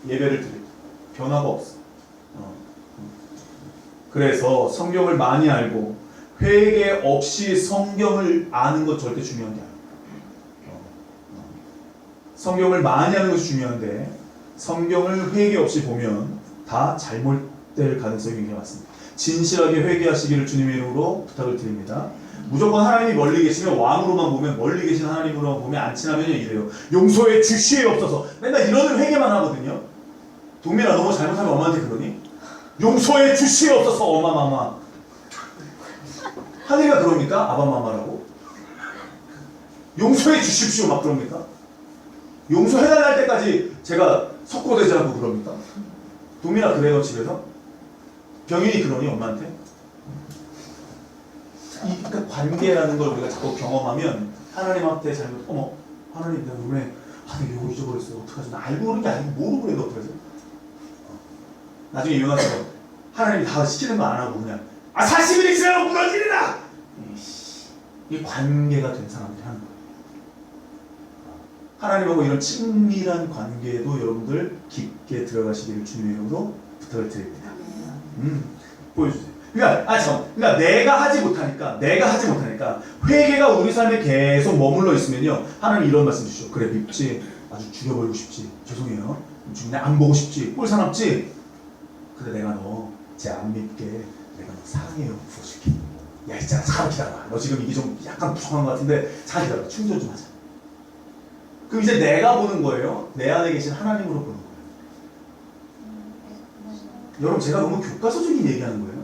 S1: 예배를 드리고 변화가 없어. 그래서 성경을 많이 알고 회개 없이 성경을 아는 것 절대 중요한 게 아니에요. 성경을 많이 하는 것이 중요한데 성경을 회개 없이 보면 다 잘못될 가능성이 굉장히 많습니다. 진실하게 회개하시기를 주님의 이름으로 부탁을 드립니다. 무조건 하나님이 멀리 계시면 왕으로만 보면 멀리 계신 하나님으로만 보면 안 친하면 이래요. 용서해 주시옵소서. 맨날 이러는 회개만 하거든요. 동민아 너 뭐 잘못하면 엄마한테 그러니? 용서해 주시옵소서 엄마마마. 하늘이가 그럽니까? 아바마마라고? 용서해 주십시오 막 그럽니까? 용서해달라 할 때까지 제가 석고되지 않고 그럽니까? 동민아 그래요 집에서? 병인이 그러니 엄마한테? 그러니까 관계라는 걸 우리가 자꾸 경험하면 하나님한테 잘못 어머 하나님 내가 이번에 내가 이거 잊어버렸어 어떡하지? 나 알고 그런 게 아니고 모르고 그랬는데 어떡하지? 나중에 이혼하서 하나님이 다 시키는 거 안 하고 그냥 40일 있으면 무너지리라! 이 관계가 된 사람들이 하는 거예요. 하나님하고 이런 친밀한 관계에도 여러분들 깊게 들어가시기를 주님의 이름으로 부탁을 드립니다. 보여주세요. 그러니까 내가 하지 못하니까 회개가 우리 삶에 계속 머물러 있으면요 하나님 이런 말씀 주시죠. 그래 밉지 아주 죽여버리고 싶지 죄송해요 그냥 안 보고 싶지 꼴 사납지 그래 내가 너 쟤 안 밉게 내가 너 사랑해요 부어줄게. 야 있잖아 잠깐 기다려봐 너 지금 이게 좀 약간 부족한 것 같은데 잠깐 기다려봐 충전 좀 하자. 그럼 이제 내가 보는 거예요. 내 안에 계신 하나님으로 보는 거예요. 여러분 제가 너무 교과서적인 얘기하는 거예요?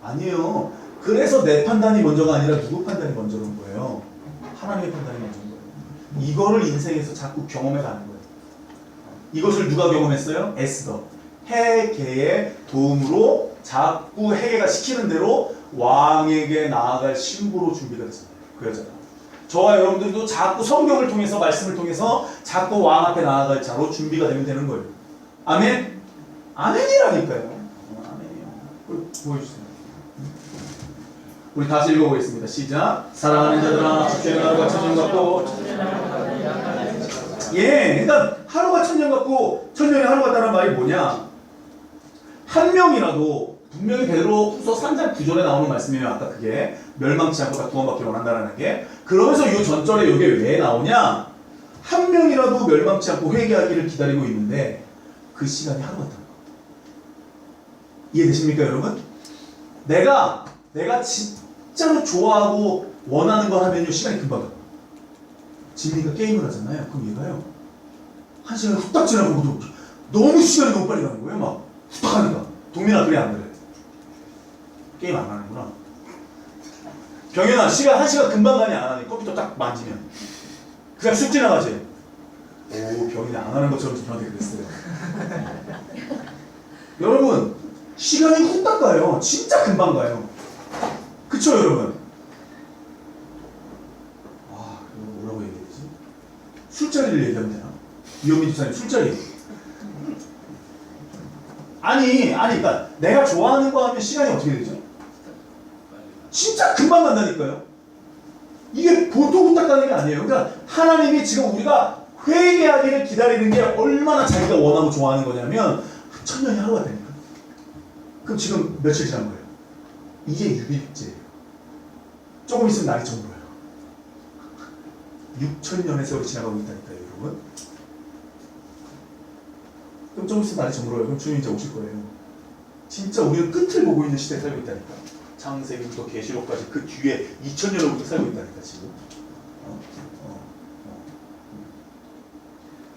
S1: 아니에요. 그래서 내 판단이 먼저가 아니라 누구 판단이 먼저인 거예요? 하나님의 판단이 먼저인 거예요. 이거를 인생에서 자꾸 경험해 가는 거예요. 이것을 누가 경험했어요? 에스더. 해계의 도움으로 자꾸 해계가 시키는 대로 왕에게 나아갈 신부로 준비가 됐습니다. 그 여자가. 저와 여러분들도 자꾸 성경을 통해서 말씀을 통해서 자꾸 왕 앞에 나아갈 자로 준비가 되면 되는 거예요. 아멘? 아멘이라니까요. 아멘이요. 보여주세요. 우리 다시 읽어보겠습니다. 시작. 사랑하는 자들아 주의 하루가 천년 같고 그러니까 하루가 천년 같고 천년이 하루 같다는 말이 뭐냐? 한 명이라도 분명히 베드로후서 3장 9절에 나오는 말씀이에요. 아까 그게 멸망치 않고 다 구원받기를 원한다는 게. 그러면서 이 전절에 이게 왜 나오냐? 한 명이라도 멸망치 않고 회개하기를 기다리고 있는데 그 시간이 하루 같다는 거. 이해되십니까 여러분? 내가 진짜로 좋아하고 원하는 걸 하면요 시간이 금방 가요. 지민이가 게임을 하잖아요. 그럼 얘가요 한 시간이 후딱 지나고 너무 시간이 너무 빨리 가는 거예요. 막 후딱 하니까. 동민아 그래 안 그래? 게임 안 하는구나. 병현아 시간 한 시간 금방 가니 안 하니? 컴퓨터 딱 만지면 그냥 쑥 지나가지. 오 병현이 안 하는 것처럼 저한테 그랬어요. 여러분 시간이 후딱 가요. 진짜 금방 가요. 그쵸 여러분? 뭐라고 얘기해야 되지? 술자리를 얘기하면 되나? 이현민 집사님 술자리. 그러니까 내가 좋아하는 거 하면 시간이 어떻게 되죠? 진짜 금방 간다니까요. 이게 보통 후딱 가는 게 아니에요. 그러니까 하나님이 지금 우리가 회개하기를 기다리는 게 얼마나 자기가 원하고 좋아하는 거냐면 천년이 하루가 되니까. 그럼 지금 며칠 지난 거예요? 이제 6일째예요. 조금 있으면 날이 저물어요. 6천년의 세월이 지나가고 있다니까요, 여러분. 그럼 조금 있으면 날이 저물어요. 그럼 주님이 이제 오실 거예요. 진짜 우리는 끝을 보고 있는 시대에 살고 있다니까. 창세기부터 계시록까지 그 뒤에 2000년을 우리가 살고 있다니까 지금.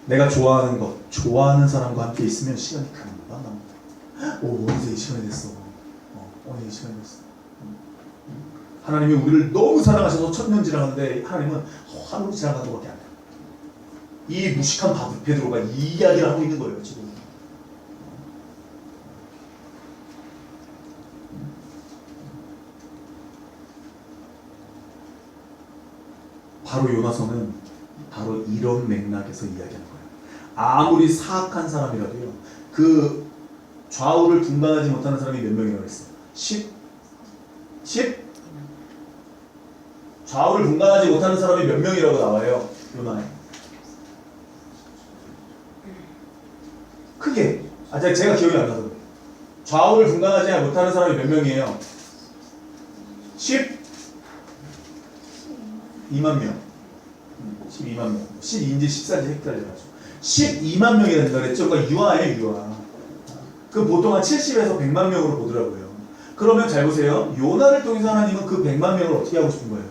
S1: 내가 좋아하는 것, 좋아하는 사람과 함께 있으면 시간이 금방 갑니다. 어느새 이 시간이 됐어. 어느새 이 시간이 됐어. 하나님이 우리를 너무 사랑하셔서 천년 지나가는데 하나님은 하루 지나가는 것밖에 안 돼요. 이 무식한 베드로가 이 이야기를 하고 있는 거예요 지금. 바로 요나서는 바로 이런 맥락에서 이야기하는 거예요. 아무리 사악한 사람이라도요, 그 좌우를 분간하지 못하는 사람이 몇 명이라고 했어요? 10? 좌우를 분간하지 못하는 사람이 몇 명이라고 나와요? 요나에. 크게. 제가 기억이 안 나서. 좌우를 분간하지 못하는 사람이 몇 명이에요? 2만 명. 12만 명. 12인지 14인지 헷갈려가지고. 12만 명이라는 걸 했죠. 그러니까 유아예요, 유아. 그 보통 한 70에서 100만 명으로 보더라고요. 그러면 잘 보세요. 요나를 통해서 하나님은 그 100만 명을 어떻게 하고 싶은 거예요?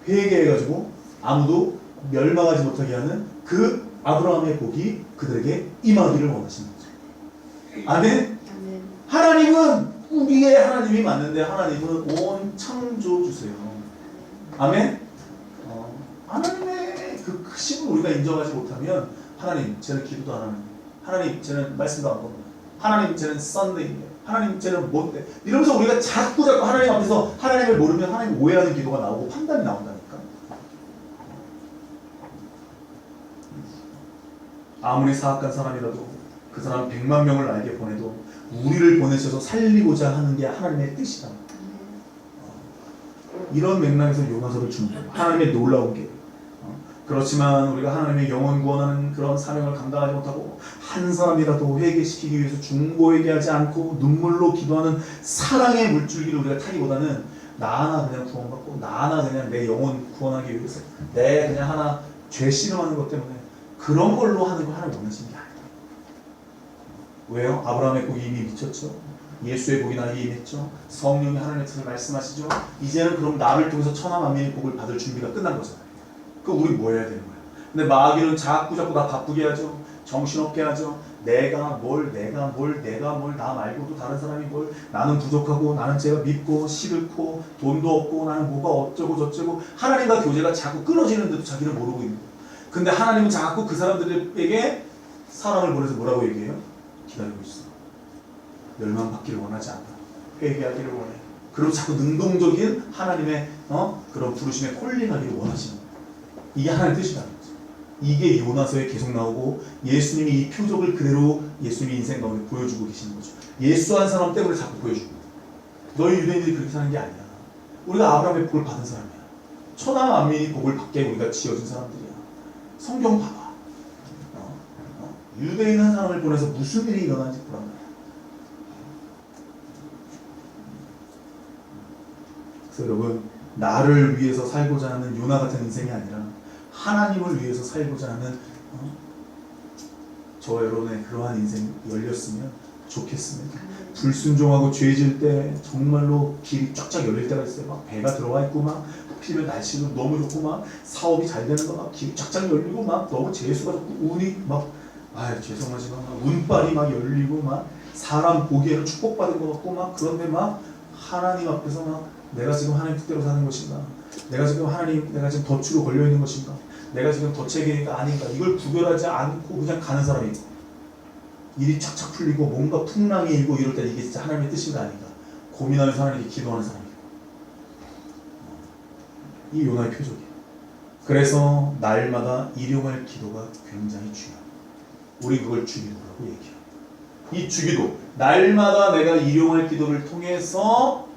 S1: 회개해가지고 아무도 멸망하지 못하게 하는 그 아브라함의 복이 그들에게 임하기를 원하시는 거죠. 아멘? 하나님은 우리의 하나님이 맞는데 하나님은 온 창조 주세요. 아멘? 하나님의 그 크심을 우리가 인정하지 못하면 하나님 쟤는 기도도 안 하는, 하나님 쟤는 말씀도 안 보는, 하나님 쟤는 썬데이네, 하나님 쟤는 뭔데, 이러면서 우리가 자꾸 하나님 앞에서 하나님을 모르면 하나님 오해하는 기도가 나오고 판단이 나온다니까. 아무리 사악한 사람이라도 그 사람 100만 명을 나에게 보내도 우리를 보내셔서 살리고자 하는 게 하나님의 뜻이다. 이런 맥락에서 요나서를 주는 거예요. 하나님의 놀라운 게. 그렇지만 우리가 하나님의 영혼 구원하는 그런 사명을 감당하지 못하고 한 사람이라도 회개시키기 위해서 중보회개하지 않고 눈물로 기도하는 사랑의 물줄기를 우리가 타기보다는 나 하나 그냥 구원받고 나 하나 그냥 내 영혼 구원하기 위해서 내 그냥 하나 죄 씨름하는 것 때문에 그런 걸로 하는 거 하나님 원하시는 게 아니에요. 왜요? 아브라함의 복이 이미 미쳤죠. 예수의 복이 나에게 임했죠. 성령이 하나님의 뜻을 말씀하시죠. 이제는 그럼 나를 통해서 천하 만민의 복을 받을 준비가 끝난 거잖아요. 그 우리 뭐 해야 되는 거야? 근데 마귀는 자꾸 나 바쁘게 하죠. 정신없게 하죠. 내가 뭘, 나 말고도 다른 사람이 뭘, 나는 부족하고, 나는 제가 밉고, 싫고, 돈도 없고, 나는 뭐가 어쩌고 저쩌고, 하나님과 교제가 자꾸 끊어지는데도 자기는 모르고 있는 거예요. 근데 하나님은 자꾸 그 사람들에게 사람을 보내서 뭐라고 얘기해요? 기다리고 있어. 멸망받기를 원하지 않아. 회개하기를 원해. 그리고 자꾸 능동적인 하나님의 그런 부르심에 콜링하기를 원하시는 거예요. 이게 하나님의 뜻이라는 거죠. 이게 요나서에 계속 나오고 예수님이 이 표적을 그대로 예수님의 인생 가운데 보여주고 계시는 거죠. 예수한 사람 때문에 자꾸 보여주고 너희 유대인들이 그렇게 사는 게 아니야. 우리가 아브라함의 복을 받은 사람이야. 천하 만민이 복을 받게 우리가 지어준 사람들이야. 성경 봐봐. 유대인 한 사람을 보내서 무슨 일이 일어나는지 보란 말이야. 그래서 여러분, 나를 위해서 살고자 하는 요나 같은 인생이 아니라 하나님을 위해서 살고자 하는 저와 여러분의 그러한 인생이 열렸으면 좋겠습니다. 불순종하고 죄질 때 정말로 길이 쫙쫙 열릴 때가 있어요. 막 배가 들어와 있고 막 하필이면 날씨도 너무 좋고 막 사업이 잘 되는 거 막 길이 쫙쫙 열리고 막 너무 재수가 좋고 운이 막 죄송하지만 막 운빨이 막 열리고 막 사람 보기에는 축복받은 것 같고 막 그런데 막 하나님 앞에서 막 내가 지금 하나님 뜻대로 사는 것인가? 내가 지금 덫으로 걸려 있는 것인가? 내가 지금 덫에게니까 아닌가? 이걸 구별하지 않고 그냥 가는 사람이 있고 일이 착착 풀리고 뭔가 풍랑이 일고 이럴 때 이게 진짜 하나님의 뜻인가 아닌가? 고민하면서 하나님께 기도하는 사람이 있고 이 요나의 표적이에요. 그래서 날마다 일용할 기도가 굉장히 중요해요. 우리 그걸 주기도라고 얘기해요. 이 주기도, 날마다 내가 일용할 기도를 통해서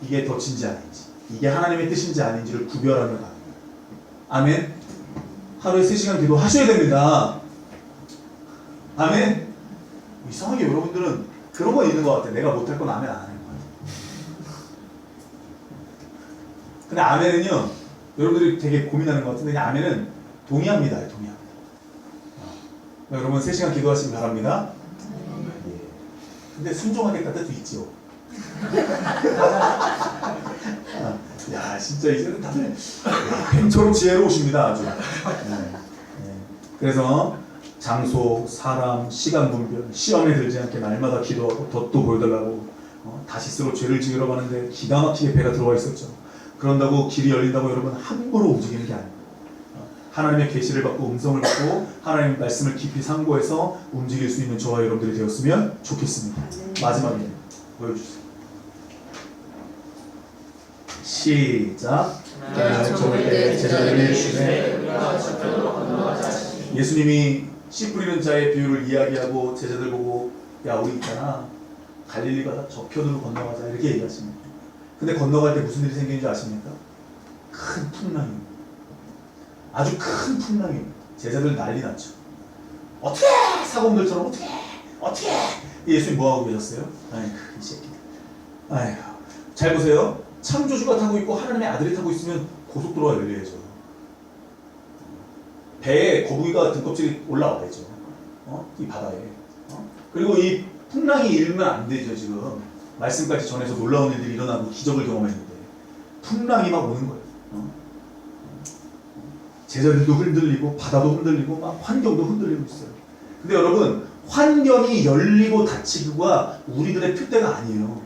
S1: 이게 덫인지 아닌지, 이게 하나님의 뜻인지 아닌지를 구별하며 가는 거예요. 아멘. 하루에 3시간 기도하셔야 됩니다. 아멘. 이상하게 여러분들은 그런 건 있는 것 같아요. 내가 못할 건 아멘 안 하는 거예요. 근데 아멘은요, 여러분들이 되게 고민하는 것 같은데 아멘은 동의합니다. 동의합니다. 여러분 3시간 기도하시기 바랍니다. 예. 근데 순종하겠다는 뜻도 있죠. 야, 진짜 이제는 다들 뱀처럼 지혜로우십니다. 아주. 그래서 장소, 사람, 시간 분별, 시험에 들지 않게 날마다 기도하고 덫도 보여달라고 다시 스스로 죄를 지으러 가는데 기가 막히게 배가 들어와 있었죠. 그런다고 길이 열린다고 여러분 함부로 움직이는 게 아니에요. 하나님의 계시를 받고 음성을 받고 하나님의 말씀을 깊이 상고해서 움직일 수 있는 저와 여러분들이 되었으면 좋겠습니다. 마지막에 보여주세요. 시작.
S3: 저물 때 제자들이
S2: 주되 우리가 저편으로 건너가자 하시니
S1: 예수님이 씨 뿌리는 자의 비유를 이야기하고 제자들 보고 야 우리 있잖아 갈릴리 가다 저편으로 건너가자 이렇게 얘기하십니다. 근데 건너갈 때 무슨 일이 생기는지 아십니까? 큰 풍랑입니다. 아주 큰 풍랑입니다. 제자들 난리 났죠. 어떻게 사고들처럼 어떻게 예수님 뭐하고 계셨어요? 아이고 이 새끼들. 아이고 잘 보세요. 창조주가 타고 있고 하나님의 아들이 타고 있으면 고속도로가 열려야죠. 배에 거북이가 등껍질이 올라와야죠. 이 바다에. 그리고 이 풍랑이 일면 안 되죠. 지금 말씀까지 전해서 놀라운 일들이 일어나고 기적을 경험했는데 풍랑이 막 오는 거예요. 제자들도 흔들리고 바다도 흔들리고 막 환경도 흔들리고 있어요. 근데 여러분 환경이 열리고 닫히고가 우리들의 표대가 아니에요.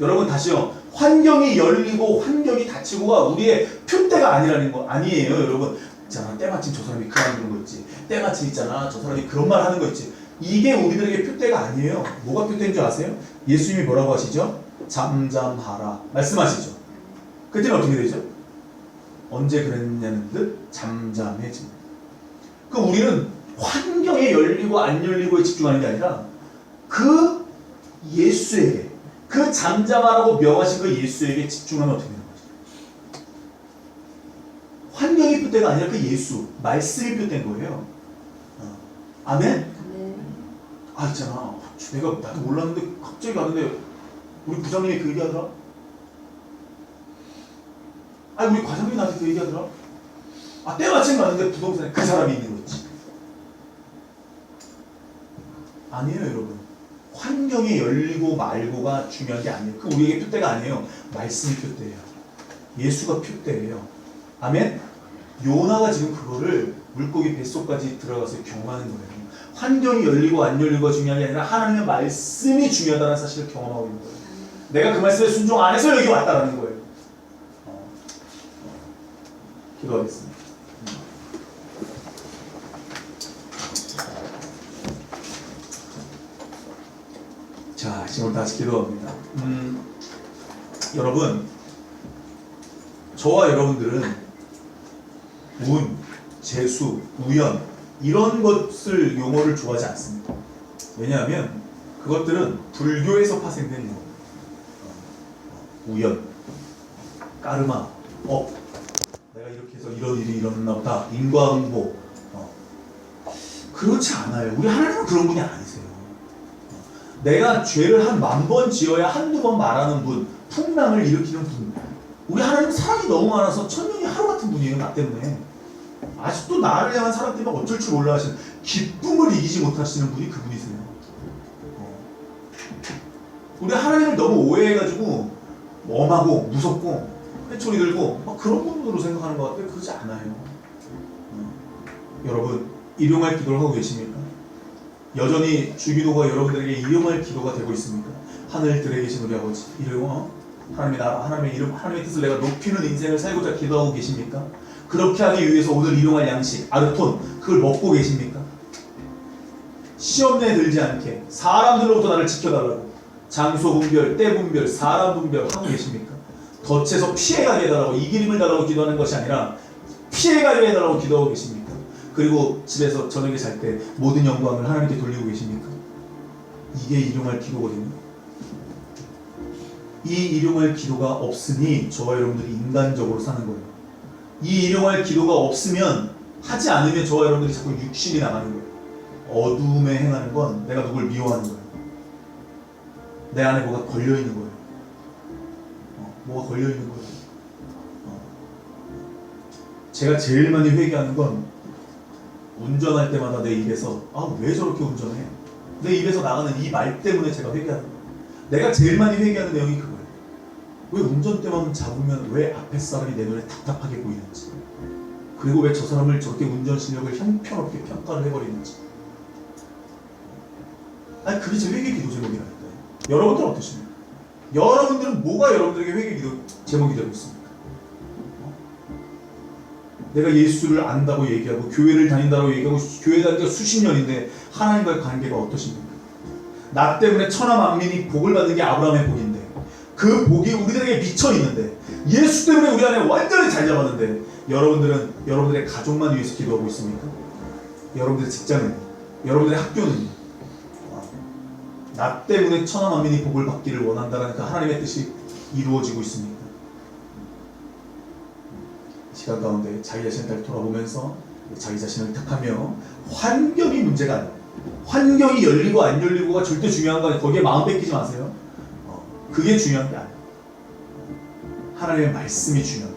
S1: 여러분 다시요. 환경이 열리고 환경이 닫히고가 우리의 표대가 아니라는 거 아니에요. 여러분 있잖아 때마침 저 사람이 그 말 그런 거 있지. 때마침 있잖아 저 사람이 그런 말 하는 거 있지. 이게 우리들에게 표대가 아니에요. 뭐가 표대인 줄 아세요? 예수님이 뭐라고 하시죠? 잠잠하라 말씀하시죠. 그때는 어떻게 되죠? 언제 그랬냐는 듯 잠잠해집니다. 그럼 우리는 환경에 열리고 안 열리고에 집중하는 게 아니라 그 예수에게 그 잠잠하라고 명하신 그 예수에게 집중하면 어떻게 되는 거죠? 환경이 표대가 아니라 그 예수 말씀이 표대인 거예요. 아멘? 아 있잖아 내가 나도 몰랐는데 갑자기 가는데 우리 부장님이 그 얘기하더라. 아니 우리 과장님이 나한테 그 얘기하더라. 아 때마침 갔는데 부동산에 그 사람이 있는 거지. 아니에요 여러분. 환경이 열리고 말고가 중요한 게 아니에요. 그 우리에게 표대가 아니에요. 말씀이 표대예요. 예수가 표대예요. 아멘? 요나가 지금 그거를 물고기 뱃속까지 들어가서 경험하는 거예요. 환경이 열리고 안 열리고가 중요한 게 아니라 하나님의 말씀이 중요하다는 사실을 경험하고 있는 거예요. 내가 그 말씀에 순종 안 해서 여기 왔다라는 거예요. 기도하겠습니다. 자, 지금 다시 기도합니다. 여러분, 저와 여러분들은 운, 재수, 우연 이런 것을 용어를 좋아하지 않습니다. 왜냐하면 그것들은 불교에서 파생된 용어. 우연, 까르마, 내가 이렇게 해서 이런 일이 일어났나 보다. 인과응보. 그렇지 않아요. 우리 하나님은 그런 분이 아니세요. 내가 죄를 한 10,000번 지어야 한두 번 말하는 분, 풍랑을 일으키는 분. 우리 하나님은 사랑이 너무 많아서 천년이 하루 같은 분이에요. 나 때문에. 아직도 나를 향한 사랑 때문에 어쩔 줄 몰라 하시는 기쁨을 이기지 못하시는 분이 그분이세요. 우리 하나님을 너무 오해해가지고 엄하고 무섭고 회초리 들고 막 그런 분으로 생각하는 것 같아요. 그러지 않아요. 여러분 일용할 기도를 하고 계십니까? 여전히 주기도가 여러분들에게 일용할 기도가 되고 있습니까? 하늘들에 계신 우리 아버지 하나님의 나라, 하나님의 이름, 하나님의 뜻을 내가 높이는 인생을 살고자 기도하고 계십니까? 그렇게 하기 위해서 오늘 일용할 양식, 아르톤 그걸 먹고 계십니까? 시험내에 들지 않게 사람들로부터 나를 지켜달라고 장소 분별, 때 분별, 사람 분별 하고 계십니까? 덫에서 피해가게 해달라고 이길 힘을 달라고 기도하는 것이 아니라 피해가게 해달라고 기도하고 계십니까? 그리고 집에서 저녁에 잘 때 모든 영광을 하나님께 돌리고 계십니까? 이게 일용할 기도거든요. 이 일용할 기도가 없으니 저와 여러분들이 인간적으로 사는 거예요. 이 일용할 기도가 없으면 하지 않으면 저와 여러분들이 자꾸 육신이 나가는 거예요. 어둠에 행하는 건 내가 누굴 미워하는 거예요. 내 안에 뭐가 걸려있는 거예요. 뭐가 걸려있는 거예요. 제가 제일 많이 회개하는 건 운전할 때마다 내 입에서 왜 저렇게 운전해? 내 입에서 나가는 이 말 때문에 제가 회개하는 거예요. 내가 제일 많이 회개하는 내용이 그거예요. 왜 운전대만 잡으면 왜 앞에 사람이 내 눈에 답답하게 보이는지, 그리고 왜 저 사람을 저렇게 운전 실력을 형편없게 평가를 해버리는지. 아니 그게 제 회개 기도 제목이라니까요. 여러분들은 어떠십니까? 여러분들은 뭐가 여러분들에게 회개 기도 제목이 되고 있습니까? 내가 예수를 안다고 얘기하고 교회를 다닌다고 얘기하고 교회 다닌 지 수십 년인데 하나님과의 관계가 어떠십니까? 나 때문에 천하 만민이 복을 받는 게 아브라함의 복인데 그 복이 우리들에게 미쳐 있는데 예수 때문에 우리 안에 완전히 잘 잡았는데 여러분들은 여러분들의 가족만 위해서 기도하고 있습니까? 여러분들의 직장은, 여러분들의 학교는 나 때문에 천하 만민이 복을 받기를 원한다는 그 하나님의 뜻이 이루어지고 있습니까? 시간 가운데 자기 자신을 잘 돌아보면서 자기 자신을 택하며 환경이 문제가 아니에요. 환경이 열리고 안 열리고가 절대 중요한 거 아니에요. 거기에 마음 뺏기지 마세요. 그게 중요한 게 아니에요. 하나님의 말씀이 중요해요.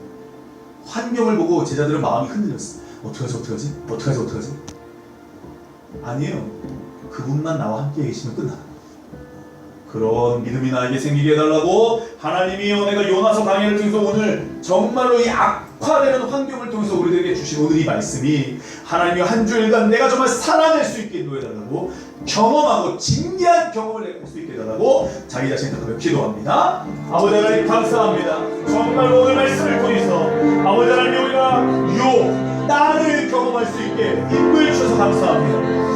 S1: 환경을 보고 제자들은 마음이 흔들렸어요. 어떡하지? 아니에요. 그분만 나와 함께 계시면 끝나. 그런 믿음이 나에게 생기게 해달라고 하나님이여 내가 요나서 강해를 통해서 오늘 정말로 이 악화되는 환경을 통해서 우리들에게 주신 오늘 이 말씀이 하나님이여 한 주일간 내가 정말 살아낼 수 있게 인도해달라고 경험하고 진기한 경험을 할 수 있게 해달라고 자기 자신을 택하며 기도합니다. 아버지 하나님 감사합니다. 정말 오늘 말씀을 통해서 아버지 하나님 우리가 나를 경험할 수 있게 인도해 주셔서 감사합니다.